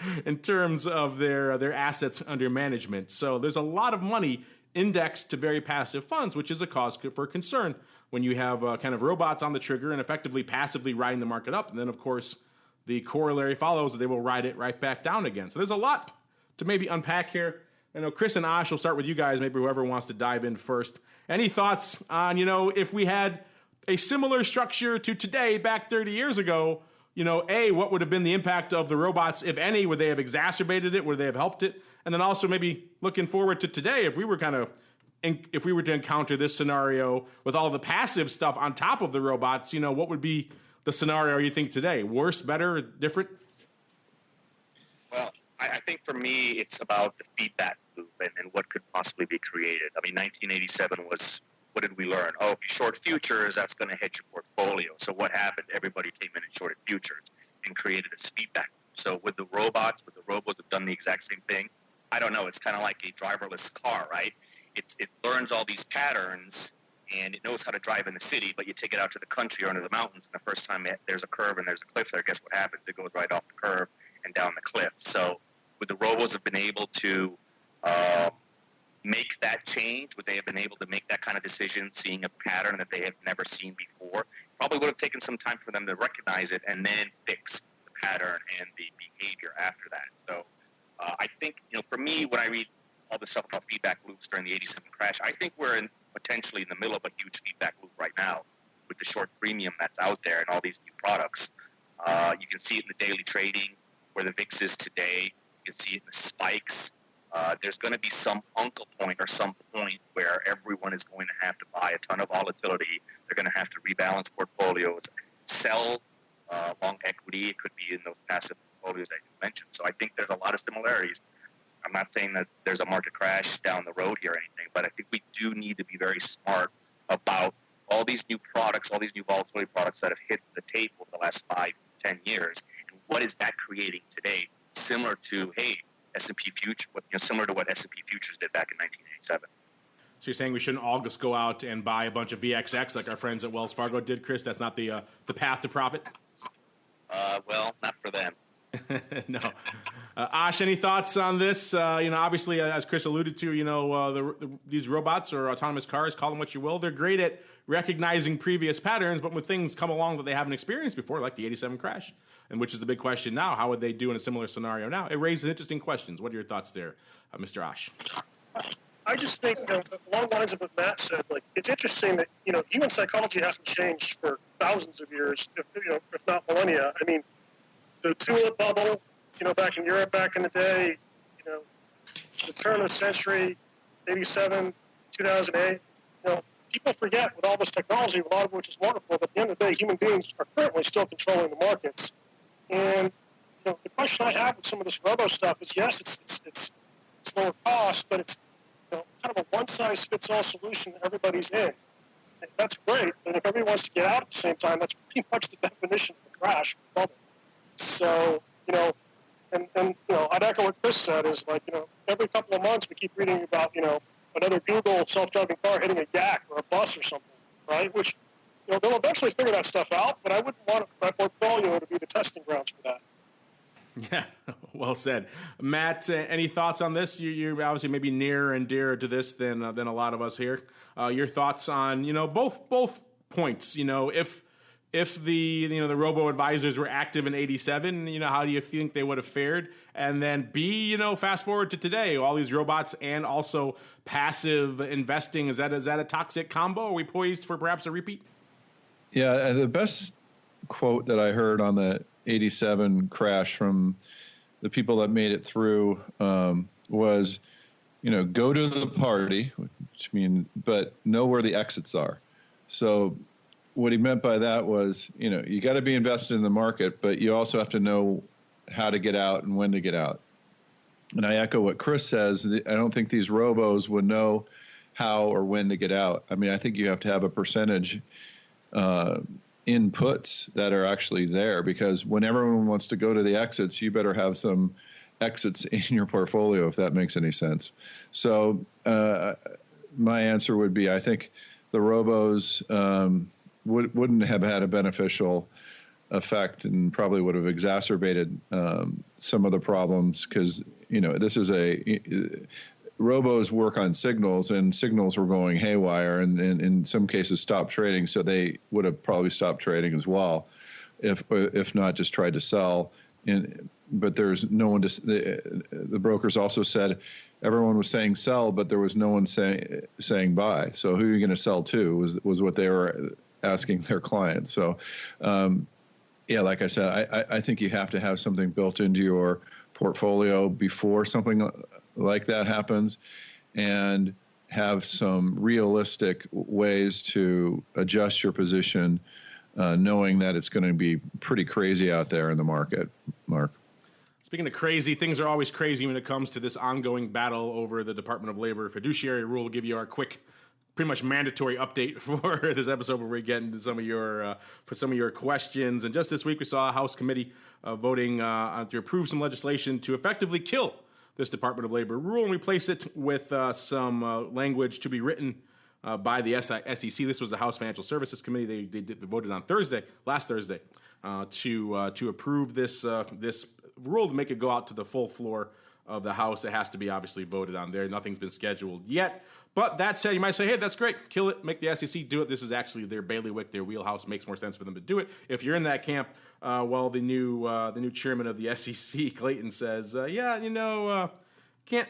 assets under management. So there's a lot of money indexed to very passive funds, which is a cause for concern when you have kind of robots on the trigger and effectively passively riding the market up. And then, of course, the corollary follows that they will ride it right back down again. So there's a lot to maybe unpack here. I know Chris and Ash will start with you guys, maybe whoever wants to dive in first. Any thoughts on, if we had a similar structure to today back 30 years ago, what would have been the impact of the robots, if any? Would they have exacerbated it? Would they have helped it? And then also maybe looking forward to today, if we were to encounter this scenario with all the passive stuff on top of the robots, what would be the scenario you think today? Worse, better, different? Well, I think for me, it's about the feedback loop and what could possibly be created. I mean, 1987 was, what did we learn? Oh, if you short futures, that's going to hit your portfolio. So what happened? Everybody came in and shorted futures and created this feedback loop. So with the robots, with the robos have done the exact same thing. I don't know. It's kind of like a driverless car, right? It learns all these patterns, and it knows how to drive in the city, but you take it out to the country or into the mountains, and the first time there's a curve and there's a cliff there, guess what happens? It goes right off the curve and down the cliff. So would the robos have been able to make that change? Would they have been able to make that kind of decision, seeing a pattern that they had never seen before? Probably would have taken some time for them to recognize it and then fix the pattern and the behavior after that. So I think, for me, when I read all this stuff about feedback loops during the 87 crash, I think we're potentially in the middle of a huge feedback loop right now with the short premium that's out there and all these new products. You can see it in the daily trading where the VIX is today. You can see it in the spikes. There's going to be some uncle point or some point where everyone is going to have to buy a ton of volatility. They're going to have to rebalance portfolios, sell long equity. It could be in those passive portfolios that you mentioned. So I think there's a lot of similarities. I'm not saying that there's a market crash down the road here or anything, but I think we do need to be very smart about all these new products, all these new volatility products that have hit the table over the last 5-10 years. And what is that creating today? Similar to, S&P future, similar to what S&P futures did back in 1987. So you're saying we shouldn't all just go out and buy a bunch of VXX like our friends at Wells Fargo did, Chris? That's not the path to profit? Well, not for them. No. Ash, any thoughts on this? Obviously, as Chris alluded to, these robots or autonomous cars, call them what you will, they're great at recognizing previous patterns, but when things come along that they haven't experienced before, like the 87 crash, and which is the big question now, how would they do in a similar scenario now? It raises interesting questions. What are your thoughts there, Mr. Ash? I just think, along the lines of what Matt said, it's interesting that, human psychology hasn't changed for thousands of years, if not millennia. I mean, the tulip bubble, back in Europe back in the day, the turn of the century, 87, 2008, people forget with all this technology, a lot of which is wonderful, but at the end of the day, human beings are currently still controlling the markets. And, the question I have with some of this robo stuff is, yes, it's lower cost, but it's, kind of a one-size-fits-all solution that everybody's in. And that's great, but if everybody wants to get out at the same time, that's pretty much the definition of a crash bubble. So, and I'd echo what Chris said is every couple of months we keep reading about, another Google self-driving car hitting a yak or a bus or something, right? Which, they'll eventually figure that stuff out, but I wouldn't want my portfolio to be the testing grounds for that. Yeah, well said. Matt, any thoughts on this? You're obviously maybe nearer and dearer to this than a lot of us here. Your thoughts on, both points, if the robo advisors were active in 87, how do you think they would have fared? And then B, fast forward to today, all these robots and also passive investing, is that a toxic combo? Are we poised for perhaps a repeat? Yeah, the best quote that I heard on the 87 crash from the people that made it through was, go to the party, but know where the exits are. So what he meant by that was, you got to be invested in the market, but you also have to know how to get out and when to get out. And I echo what Chris says. I don't think these robos would know how or when to get out. I mean, I think you have to have a percentage inputs that are actually there, because when everyone wants to go to the exits, you better have some exits in your portfolio, if that makes any sense. So my answer would be, I think the robos wouldn't have had a beneficial effect and probably would have exacerbated some of the problems, because this is robos work on signals, and signals were going haywire, and in some cases stopped trading. So they would have probably stopped trading as well, if not just tried to sell. But there's no one to. The brokers also said everyone was saying sell, but there was no one saying buy. So who are you going to sell to was what they were asking their clients. So like I said, I think you have to have something built into your portfolio before something like that happens, and have some realistic ways to adjust your position, knowing that it's going to be pretty crazy out there in the market. Mark? Speaking of crazy, things are always crazy when it comes to this ongoing battle over the Department of Labor fiduciary rule. We'll give you our quick, pretty much mandatory update for this episode where we get into some of your questions. And just this week, we saw a House committee voting to approve some legislation to effectively kill this Department of Labor rule and replace it with some language to be written by the SEC. This was the House Financial Services Committee. They voted on last Thursday, to approve this rule, to make it go out to the full floor of the House. It has to be obviously voted on there. Nothing's been scheduled yet. But that said, you might say, hey, that's great. Kill it. Make the SEC do it. This is actually their bailiwick, their wheelhouse. Makes more sense for them to do it. If you're in that camp, the new chairman of the SEC, Clayton, says, can't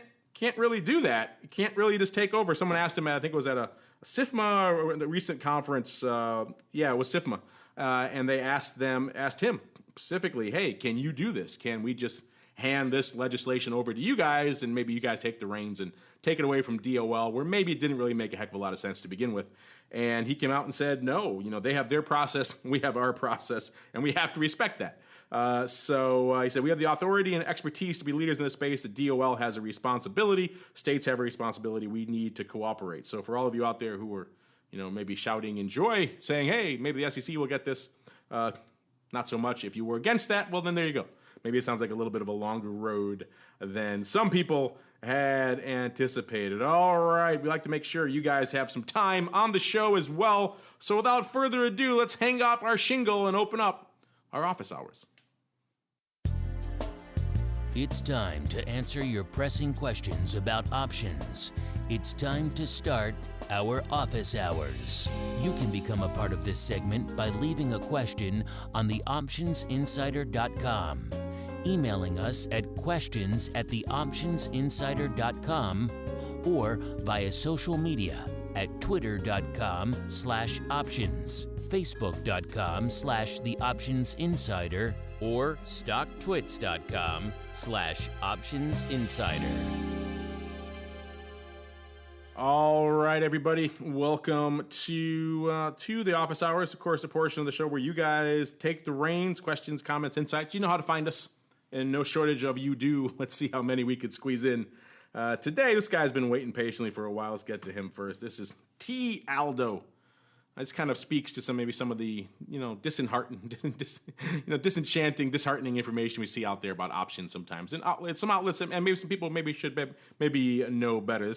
really do that. Can't really just take over. Someone asked him, I think it was at a SIFMA or the recent conference. It was SIFMA. And they asked him specifically, hey, can you do this? Can we just hand this legislation over to you guys, and maybe you guys take the reins and take it away from DOL, where maybe it didn't really make a heck of a lot of sense to begin with? And he came out and said, no, they have their process, we have our process, and we have to respect that. So he said, we have the authority and expertise to be leaders in this space. The DOL has a responsibility. States have a responsibility. We need to cooperate. So for all of you out there who are, maybe shouting in joy, saying, hey, maybe the SEC will get this, not so much. If you were against that, well, then there you go. Maybe it sounds like a little bit of a longer road than some people had anticipated. All right, we like to make sure you guys have some time on the show as well. So without further ado, let's hang up our shingle and open up our office hours. It's time to answer your pressing questions about options. It's time to start our office hours. You can become a part of this segment by leaving a question on theoptionsinsider.com, emailing us at questions@theoptionsinsider.com, or via social media at twitter.com/options, facebook.com/theoptionsinsider, or stocktwits.com/optionsinsider. All right, everybody, welcome to the office hours. Of course, a portion of the show where you guys take the reins, questions, comments, insights. You know how to find us, and no shortage of you do. Let's see how many we could squeeze in today. This guy's been waiting patiently for a while. Let's get to him first. This is T. Aldo. This kind of speaks to some of the disenchanting, disheartening information we see out there about options sometimes, and some outlets, and maybe some people should know better.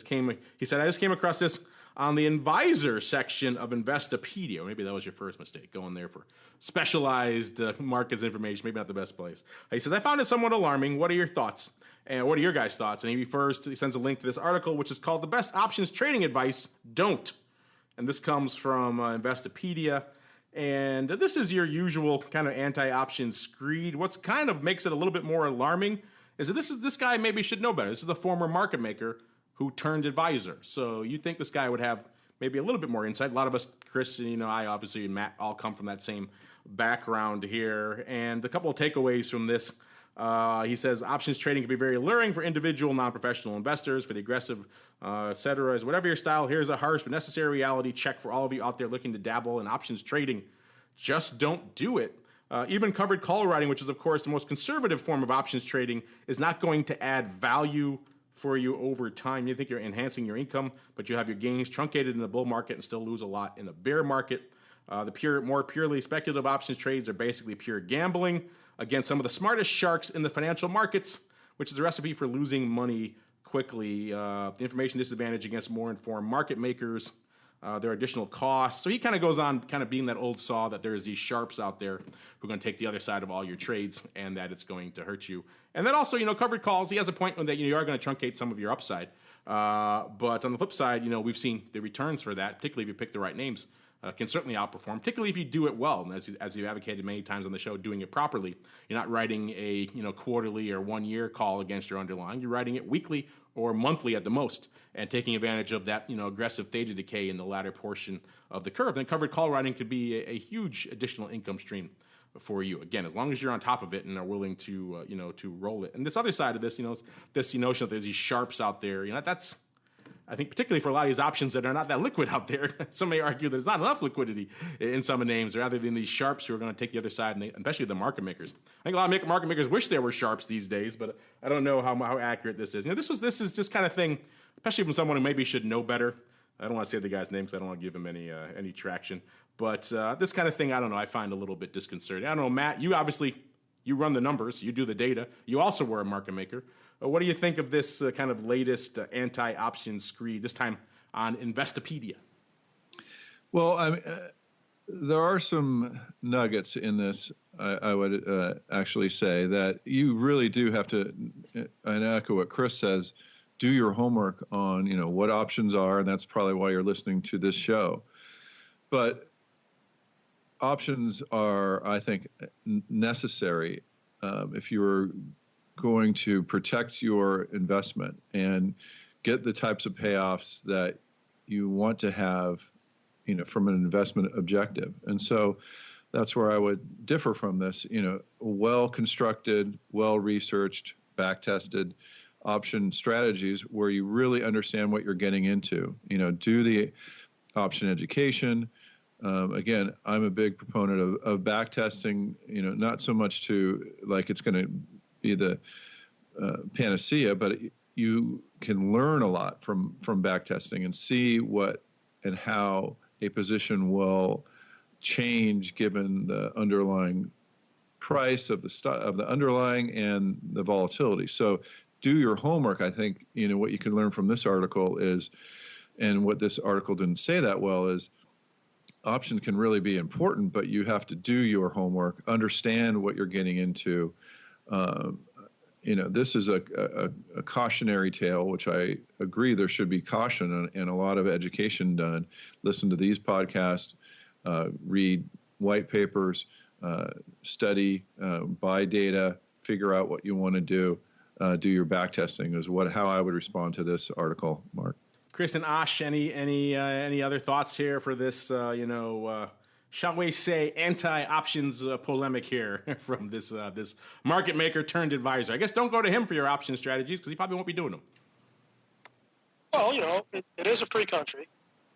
He said, I just came across this on the advisor section of Investopedia. Maybe that was your first mistake, going there for specialized markets information. Maybe not the best place. He says, I found it somewhat alarming. What are your thoughts? And what are your guys' thoughts? And he sends a link to this article, which is called The Best Options Trading Advice Don't. And this comes from Investopedia. And this is your usual kind of anti-option screed. What's kind of makes it a little bit more alarming is that this guy maybe should know better. This is the former market maker who turned advisor. So you think this guy would have maybe a little bit more insight. A lot of us, Chris, I obviously, and Matt, all come from that same background here. And a couple of takeaways from this. He says options trading can be very alluring for individual, non-professional investors, for the aggressive, et cetera. Whatever your style, here's a harsh but necessary reality check for all of you out there looking to dabble in options trading. Just don't do it. Even covered call writing, which is, of course, the most conservative form of options trading, is not going to add value for you over time. You think you're enhancing your income, but you have your gains truncated in the bull market and still lose a lot in the bear market. More purely speculative options trades are basically pure gambling against some of the smartest sharks in the financial markets, which is a recipe for losing money quickly. The information disadvantage against more informed market makers. There are additional costs. So he kind of goes on kind of being that old saw that there's these sharps out there who are going to take the other side of all your trades and that it's going to hurt you. And then also, covered calls, he has a point that you are going to truncate some of your upside. But on the flip side, we've seen the returns for that, particularly if you pick the right names, can certainly outperform, particularly if you do it well. And as you've advocated many times on the show, doing it properly. You're not writing a quarterly or 1 year call against your underlying. You're writing it weekly or monthly at the most, and taking advantage of that aggressive theta decay in the latter portion of the curve. Then covered call writing could be a huge additional income stream for you. Again, as long as you're on top of it and are willing to to roll it. And this other side of this, this notion that there's these sharps out there. That's, I think, particularly for a lot of these options that are not that liquid out there. Some may argue there's not enough liquidity in some names, rather than these sharps who are going to take the other side, and especially the market makers. I think a lot of market makers wish there were sharps these days, but I don't know how accurate this is. This is just kind of thing, especially from someone who maybe should know better. I don't want to say the guy's name because I don't want to give him any traction. But this kind of thing, I don't know, I find a little bit disconcerting. I don't know, Matt, you run the numbers, you do the data. You also were a market maker. What do you think of this kind of latest anti-option screed, this time on Investopedia? Well, there are some nuggets in this, I would actually say, that you really do have to, and echo what Chris says, do your homework on what options are, and that's probably why you're listening to this show. But options are, I think, necessary if you're going to protect your investment and get the types of payoffs that you want to have, from an investment objective. And so that's where I would differ from this, well-constructed, well-researched, back-tested option strategies where you really understand what you're getting into. Do the option education. Again, I'm a big proponent of back testing, not so much to like it's going to be the panacea, but you can learn a lot from back testing and see what and how a position will change given the underlying price of the underlying and the volatility. So do your homework. I think what you can learn from this article is, and what this article didn't say that well is, options can really be important, but you have to do your homework, understand what you're getting into. This is a cautionary tale, which I agree there should be caution and a lot of education done. Listen to these podcasts, read white papers, study, buy data, figure out what you want to do your back testing is how I would respond to this article, Mark. Chris and Ash, any other thoughts here for this, shall we say, anti-options polemic here from this market maker turned advisor? I guess don't go to him for your option strategies because he probably won't be doing them. Well, it is a free country,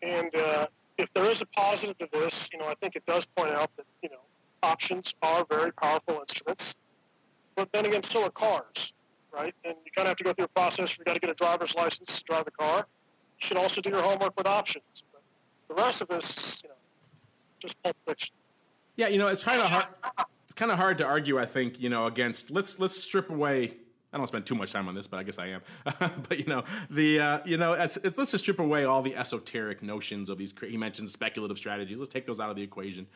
and if there is a positive to this, I think it does point out that options are very powerful instruments. But then again, so are cars, right? And you kind of have to go through a process where you got to get a driver's license to drive a car. You should also do your homework with options. But the rest of this, just pulp fiction. Yeah, it's kind of hard. It's kind of hard to argue, I think, against. Let's strip away, I don't spend too much time on this, but I guess I am. But let's just strip away all the esoteric notions of these. He mentions speculative strategies. Let's take those out of the equation.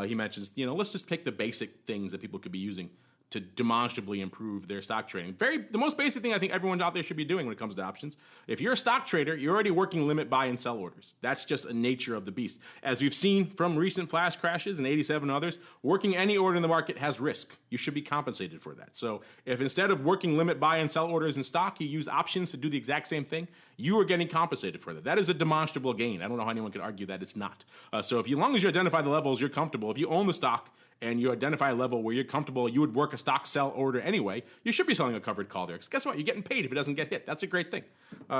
He mentions, let's just take the basic things that people could be using to demonstrably improve their stock trading. The most basic thing I think everyone out there should be doing when it comes to options. If you're a stock trader, you're already working limit buy and sell orders. That's just a nature of the beast. As we've seen from recent flash crashes in 87 and others, working any order in the market has risk. You should be compensated for that. So if instead of working limit buy and sell orders in stock, you use options to do the exact same thing, you are getting compensated for that. That is a demonstrable gain. I don't know how anyone could argue that it's not. So as long as you identify the levels, you're comfortable. If you own the stock, and you identify a level where you're comfortable, you would work a stock sell order anyway, you should be selling a covered call there. Because guess what? You're getting paid if it doesn't get hit. That's a great thing.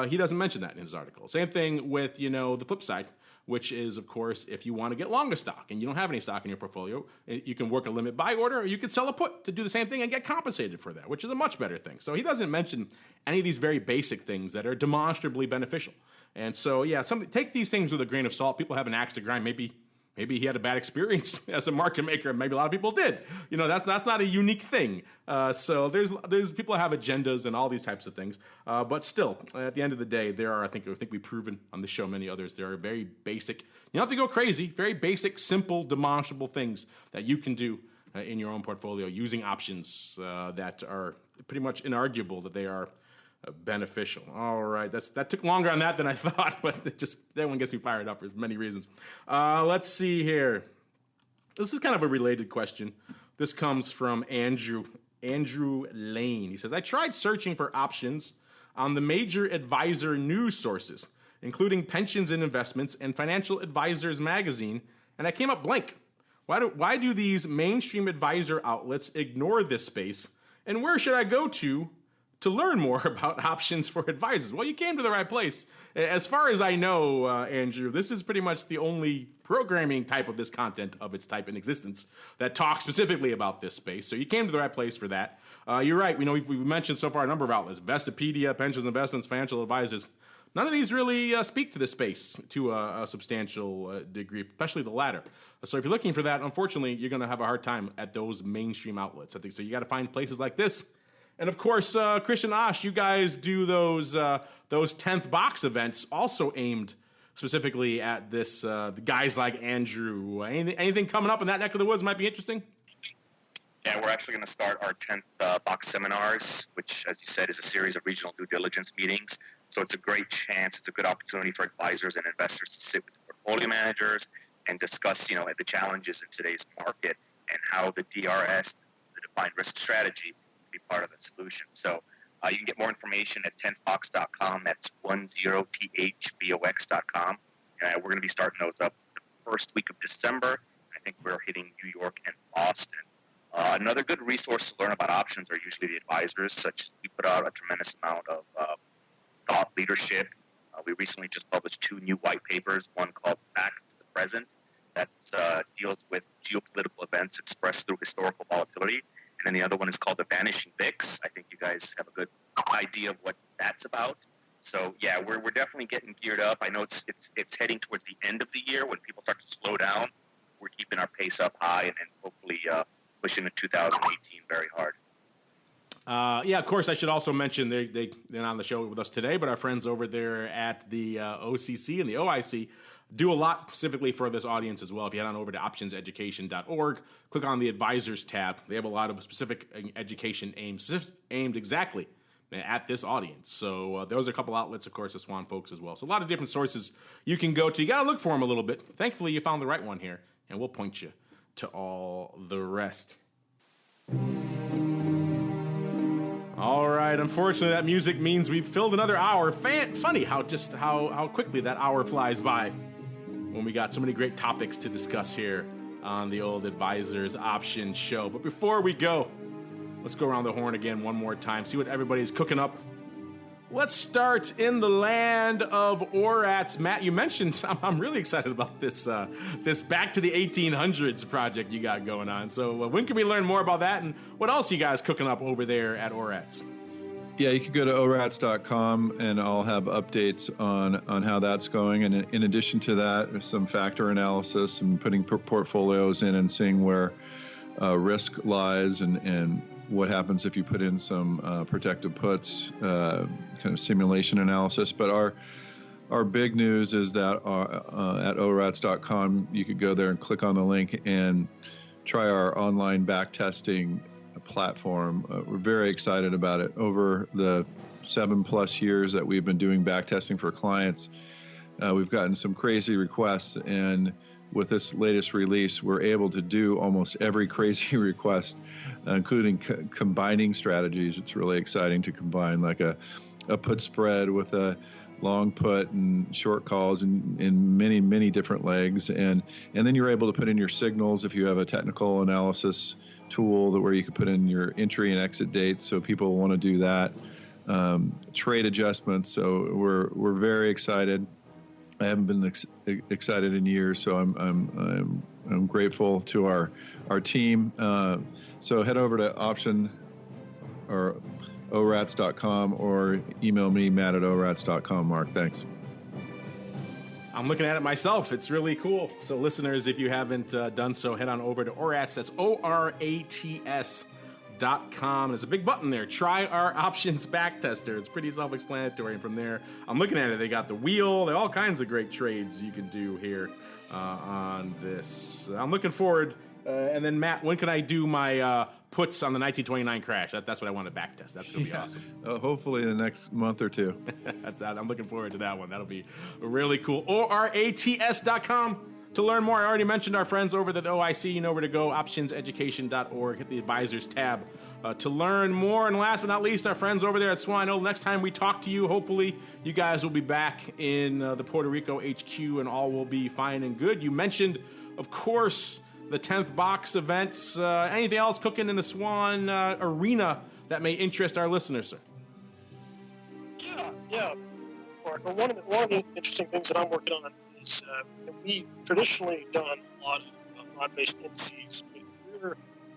He doesn't mention that in his article. Same thing with, the flip side, which is, of course, if you want to get long a stock and you don't have any stock in your portfolio, you can work a limit buy order, or you could sell a put to do the same thing and get compensated for that, which is a much better thing. So he doesn't mention any of these very basic things that are demonstrably beneficial. And so, take these things with a grain of salt. People have an axe to grind. Maybe he had a bad experience as a market maker. Maybe a lot of people did. That's not a unique thing. So there's people have agendas and all these types of things. But still, at the end of the day, there are, I think we've proven on the show, many others, there are very basic, you don't have to go crazy, very basic, simple, demonstrable things that you can do in your own portfolio using options that are pretty much inarguable that they are beneficial. All right, that took longer on that than I thought, but that one gets me fired up for many reasons. Let's see here. This is kind of a related question. This comes from Andrew Lane. He says, I tried searching for options on the major advisor news sources, including Pensions and Investments and Financial Advisors Magazine, and I came up blank. Why do these mainstream advisor outlets ignore this space, and where should I go to learn more about options for advisors? Well, you came to the right place. As far as I know, Andrew, this is pretty much the only programming type of this content of its type in existence that talks specifically about this space. So you came to the right place for that. You're right. We've mentioned so far a number of outlets: Investopedia, Pensions, Investments, Financial Advisors. None of these really speak to this space to a substantial degree, especially the latter. So if you're looking for that, unfortunately, you're going to have a hard time at those mainstream outlets. I think so. You got to find places like this. And of course, Christian Osh, you guys do those 10th box events, also aimed specifically at this guys like Andrew. Anything coming up in that neck of the woods might be interesting? Yeah, we're actually going to start our 10th box seminars, which, as you said, is a series of regional due diligence meetings. So it's a great chance, it's a good opportunity for advisors and investors to sit with portfolio managers and discuss, the challenges in today's market and how the DRS, the defined risk strategy, be part of the solution. So you can get more information at 10thbox.com. That's 10thbox.com. And we're going to be starting those up the first week of December. I think we're hitting New York and Boston. Another good resource to learn about options are usually the advisors, such as we put out a tremendous amount of thought leadership. We recently just published 2 new white papers, one called Back to the Present, that deals with geopolitical events expressed through historical volatility. And then the other one is called The Vanishing VIX. I think you guys have a good idea of what that's about. So, yeah, we're definitely getting geared up. I know it's heading towards the end of the year when people start to slow down. We're keeping our pace up high and hopefully pushing into 2018 very hard. Of course, I should also mention they're not on the show with us today, but our friends over there at the OCC and the OIC do a lot specifically for this audience as well. If you head on over to optionseducation.org, click on the advisors tab. They have a lot of specific education aimed exactly at this audience. So those are a couple outlets, of course, the Swan folks as well. So a lot of different sources you can go to. You got to look for them a little bit. Thankfully, you found the right one here, and we'll point you to all the rest. All right. Unfortunately, that music means we've filled another hour. Funny how quickly that hour flies by when we got so many great topics to discuss here on the Old Advisors Option Show. But before we go, let's go around the horn again one more time, see what everybody's cooking up. Let's start in the land of ORATs. Matt, you mentioned, I'm really excited about this Back to the 1800s project you got going on. So when can we learn more about that, and what else are you guys cooking up over there at ORATs? Yeah, you can go to orats.com and I'll have updates on how that's going. And in addition to that, there's some factor analysis and putting portfolios in and seeing where risk lies and what happens if you put in some protective puts, kind of simulation analysis. But our big news is that at orats.com, you could go there and click on the link and try our online back testing platform. We're very excited about it. Over the 7+ years that we've been doing back testing for clients, we've gotten some crazy requests, and with this latest release, we're able to do almost every crazy request, including combining strategies. It's really exciting to combine like a put spread with a long put and short calls in many, many different legs. And then you're able to put in your signals if you have a technical analysis tool where you can put in your entry and exit dates. So people want to do that. Trade adjustments. So we're very excited. I haven't been excited in years, so I'm grateful to our team. So head over to orats.com or email me, matt@orats.com. Mark, thanks. I'm looking at it myself. It's really cool. So listeners, if you haven't done so, head on over to ORATS. That's ORATS.com. There's a big button there. Try our options back tester. It's pretty self-explanatory. And from there, I'm looking at it. They got the wheel. There are all kinds of great trades you can do here on this. I'm looking forward. And then, Matt, when can I do my puts on the 1929 crash? That's what I want to back test. That's going to be awesome. Hopefully in the next month or two. I'm looking forward to that one. That'll be really cool. ORATS.com to learn more. I already mentioned our friends over at the OIC. You know where to go, optionseducation.org. Hit the advisors tab to learn more. And last but not least, our friends over there at Swan. I know next time we talk to you, hopefully you guys will be back in the Puerto Rico HQ and all will be fine and good. You mentioned, of course, the 10th box events. Anything else cooking in the Swan arena that may interest our listeners, sir? Yeah. Mark, one of the interesting things that I'm working on is we've traditionally done a lot of broad-based indices. We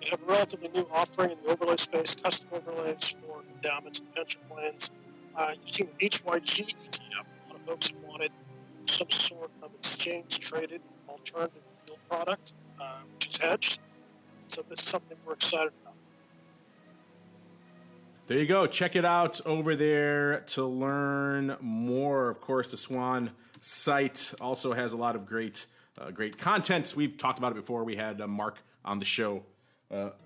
have a relatively new offering in the overlay space, custom overlays for endowments and pension plans. You've seen the HYG ETF. A lot of folks have wanted some sort of exchange-traded alternative yield product, which is hedged. So this is something we're excited about. There you go. Check it out over there to learn more. Of course, the Swan site also has a lot of great content. We've talked about it before. We had Mark on the show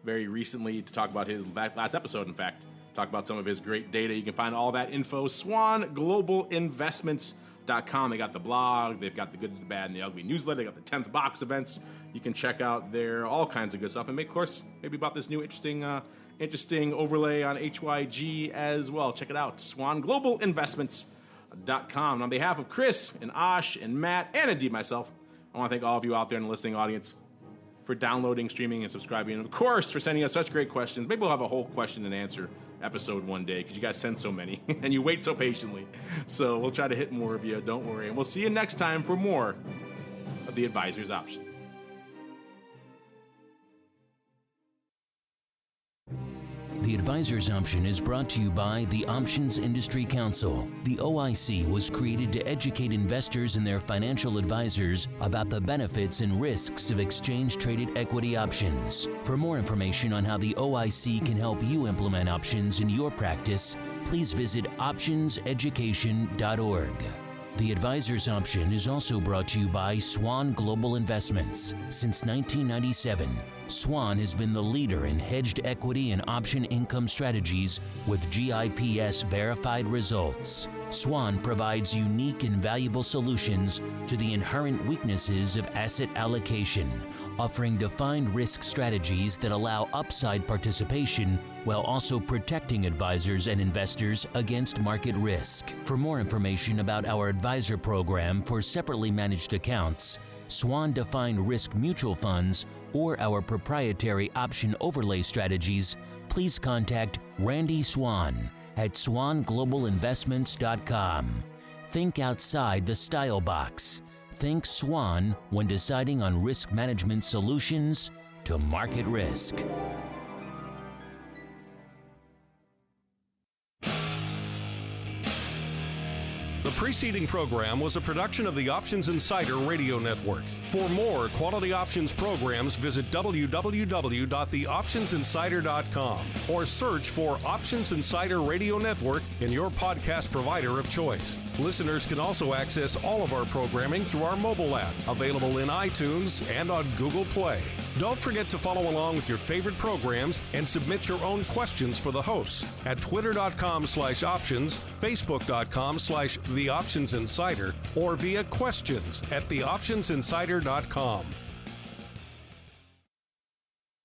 very recently to talk about his last episode, in fact, talk about some of his great data. You can find all that info, swanglobalinvestments.com. They got the blog, they've got the good, the bad, and the ugly newsletter. They got the 10th box events you can check out there, all kinds of good stuff. And of course, maybe about this new interesting overlay on HYG as well. Check it out, swanglobalinvestments.com. And on behalf of Chris and Ash and Matt and indeed myself, I want to thank all of you out there in the listening audience for downloading, streaming, and subscribing. And of course, for sending us such great questions. Maybe we'll have a whole question and answer episode one day because you guys send so many and you wait so patiently. So we'll try to hit more of you. Don't worry. And we'll see you next time for more of The Advisor's Option. The Advisor's Option is brought to you by the Options Industry Council. The OIC was created to educate investors and their financial advisors about the benefits and risks of exchange-traded equity options. For more information on how the OIC can help you implement options in your practice, please visit optionseducation.org. The Advisor's Option is also brought to you by Swan Global Investments. Since 1997, Swan has been the leader in hedged equity and option income strategies with GIPS verified results. Swan provides unique and valuable solutions to the inherent weaknesses of asset allocation, offering defined risk strategies that allow upside participation while also protecting advisors and investors against market risk. For more information about our advisor program for separately managed accounts, Swan Defined Risk Mutual Funds, or our proprietary option overlay strategies, please contact Randy Swan at swanglobalinvestments.com. Think outside the style box. Think Swan when deciding on risk management solutions to market risk. The preceding program was a production of the Options Insider Radio Network. For more quality options programs, visit www.theoptionsinsider.com or search for Options Insider Radio Network in your podcast provider of choice. Listeners can also access all of our programming through our mobile app, available in iTunes and on Google Play. Don't forget to follow along with your favorite programs and submit your own questions for the hosts at twitter.com/options, facebook.com/theoptionsinsider, or via questions@theoptionsinsider.com.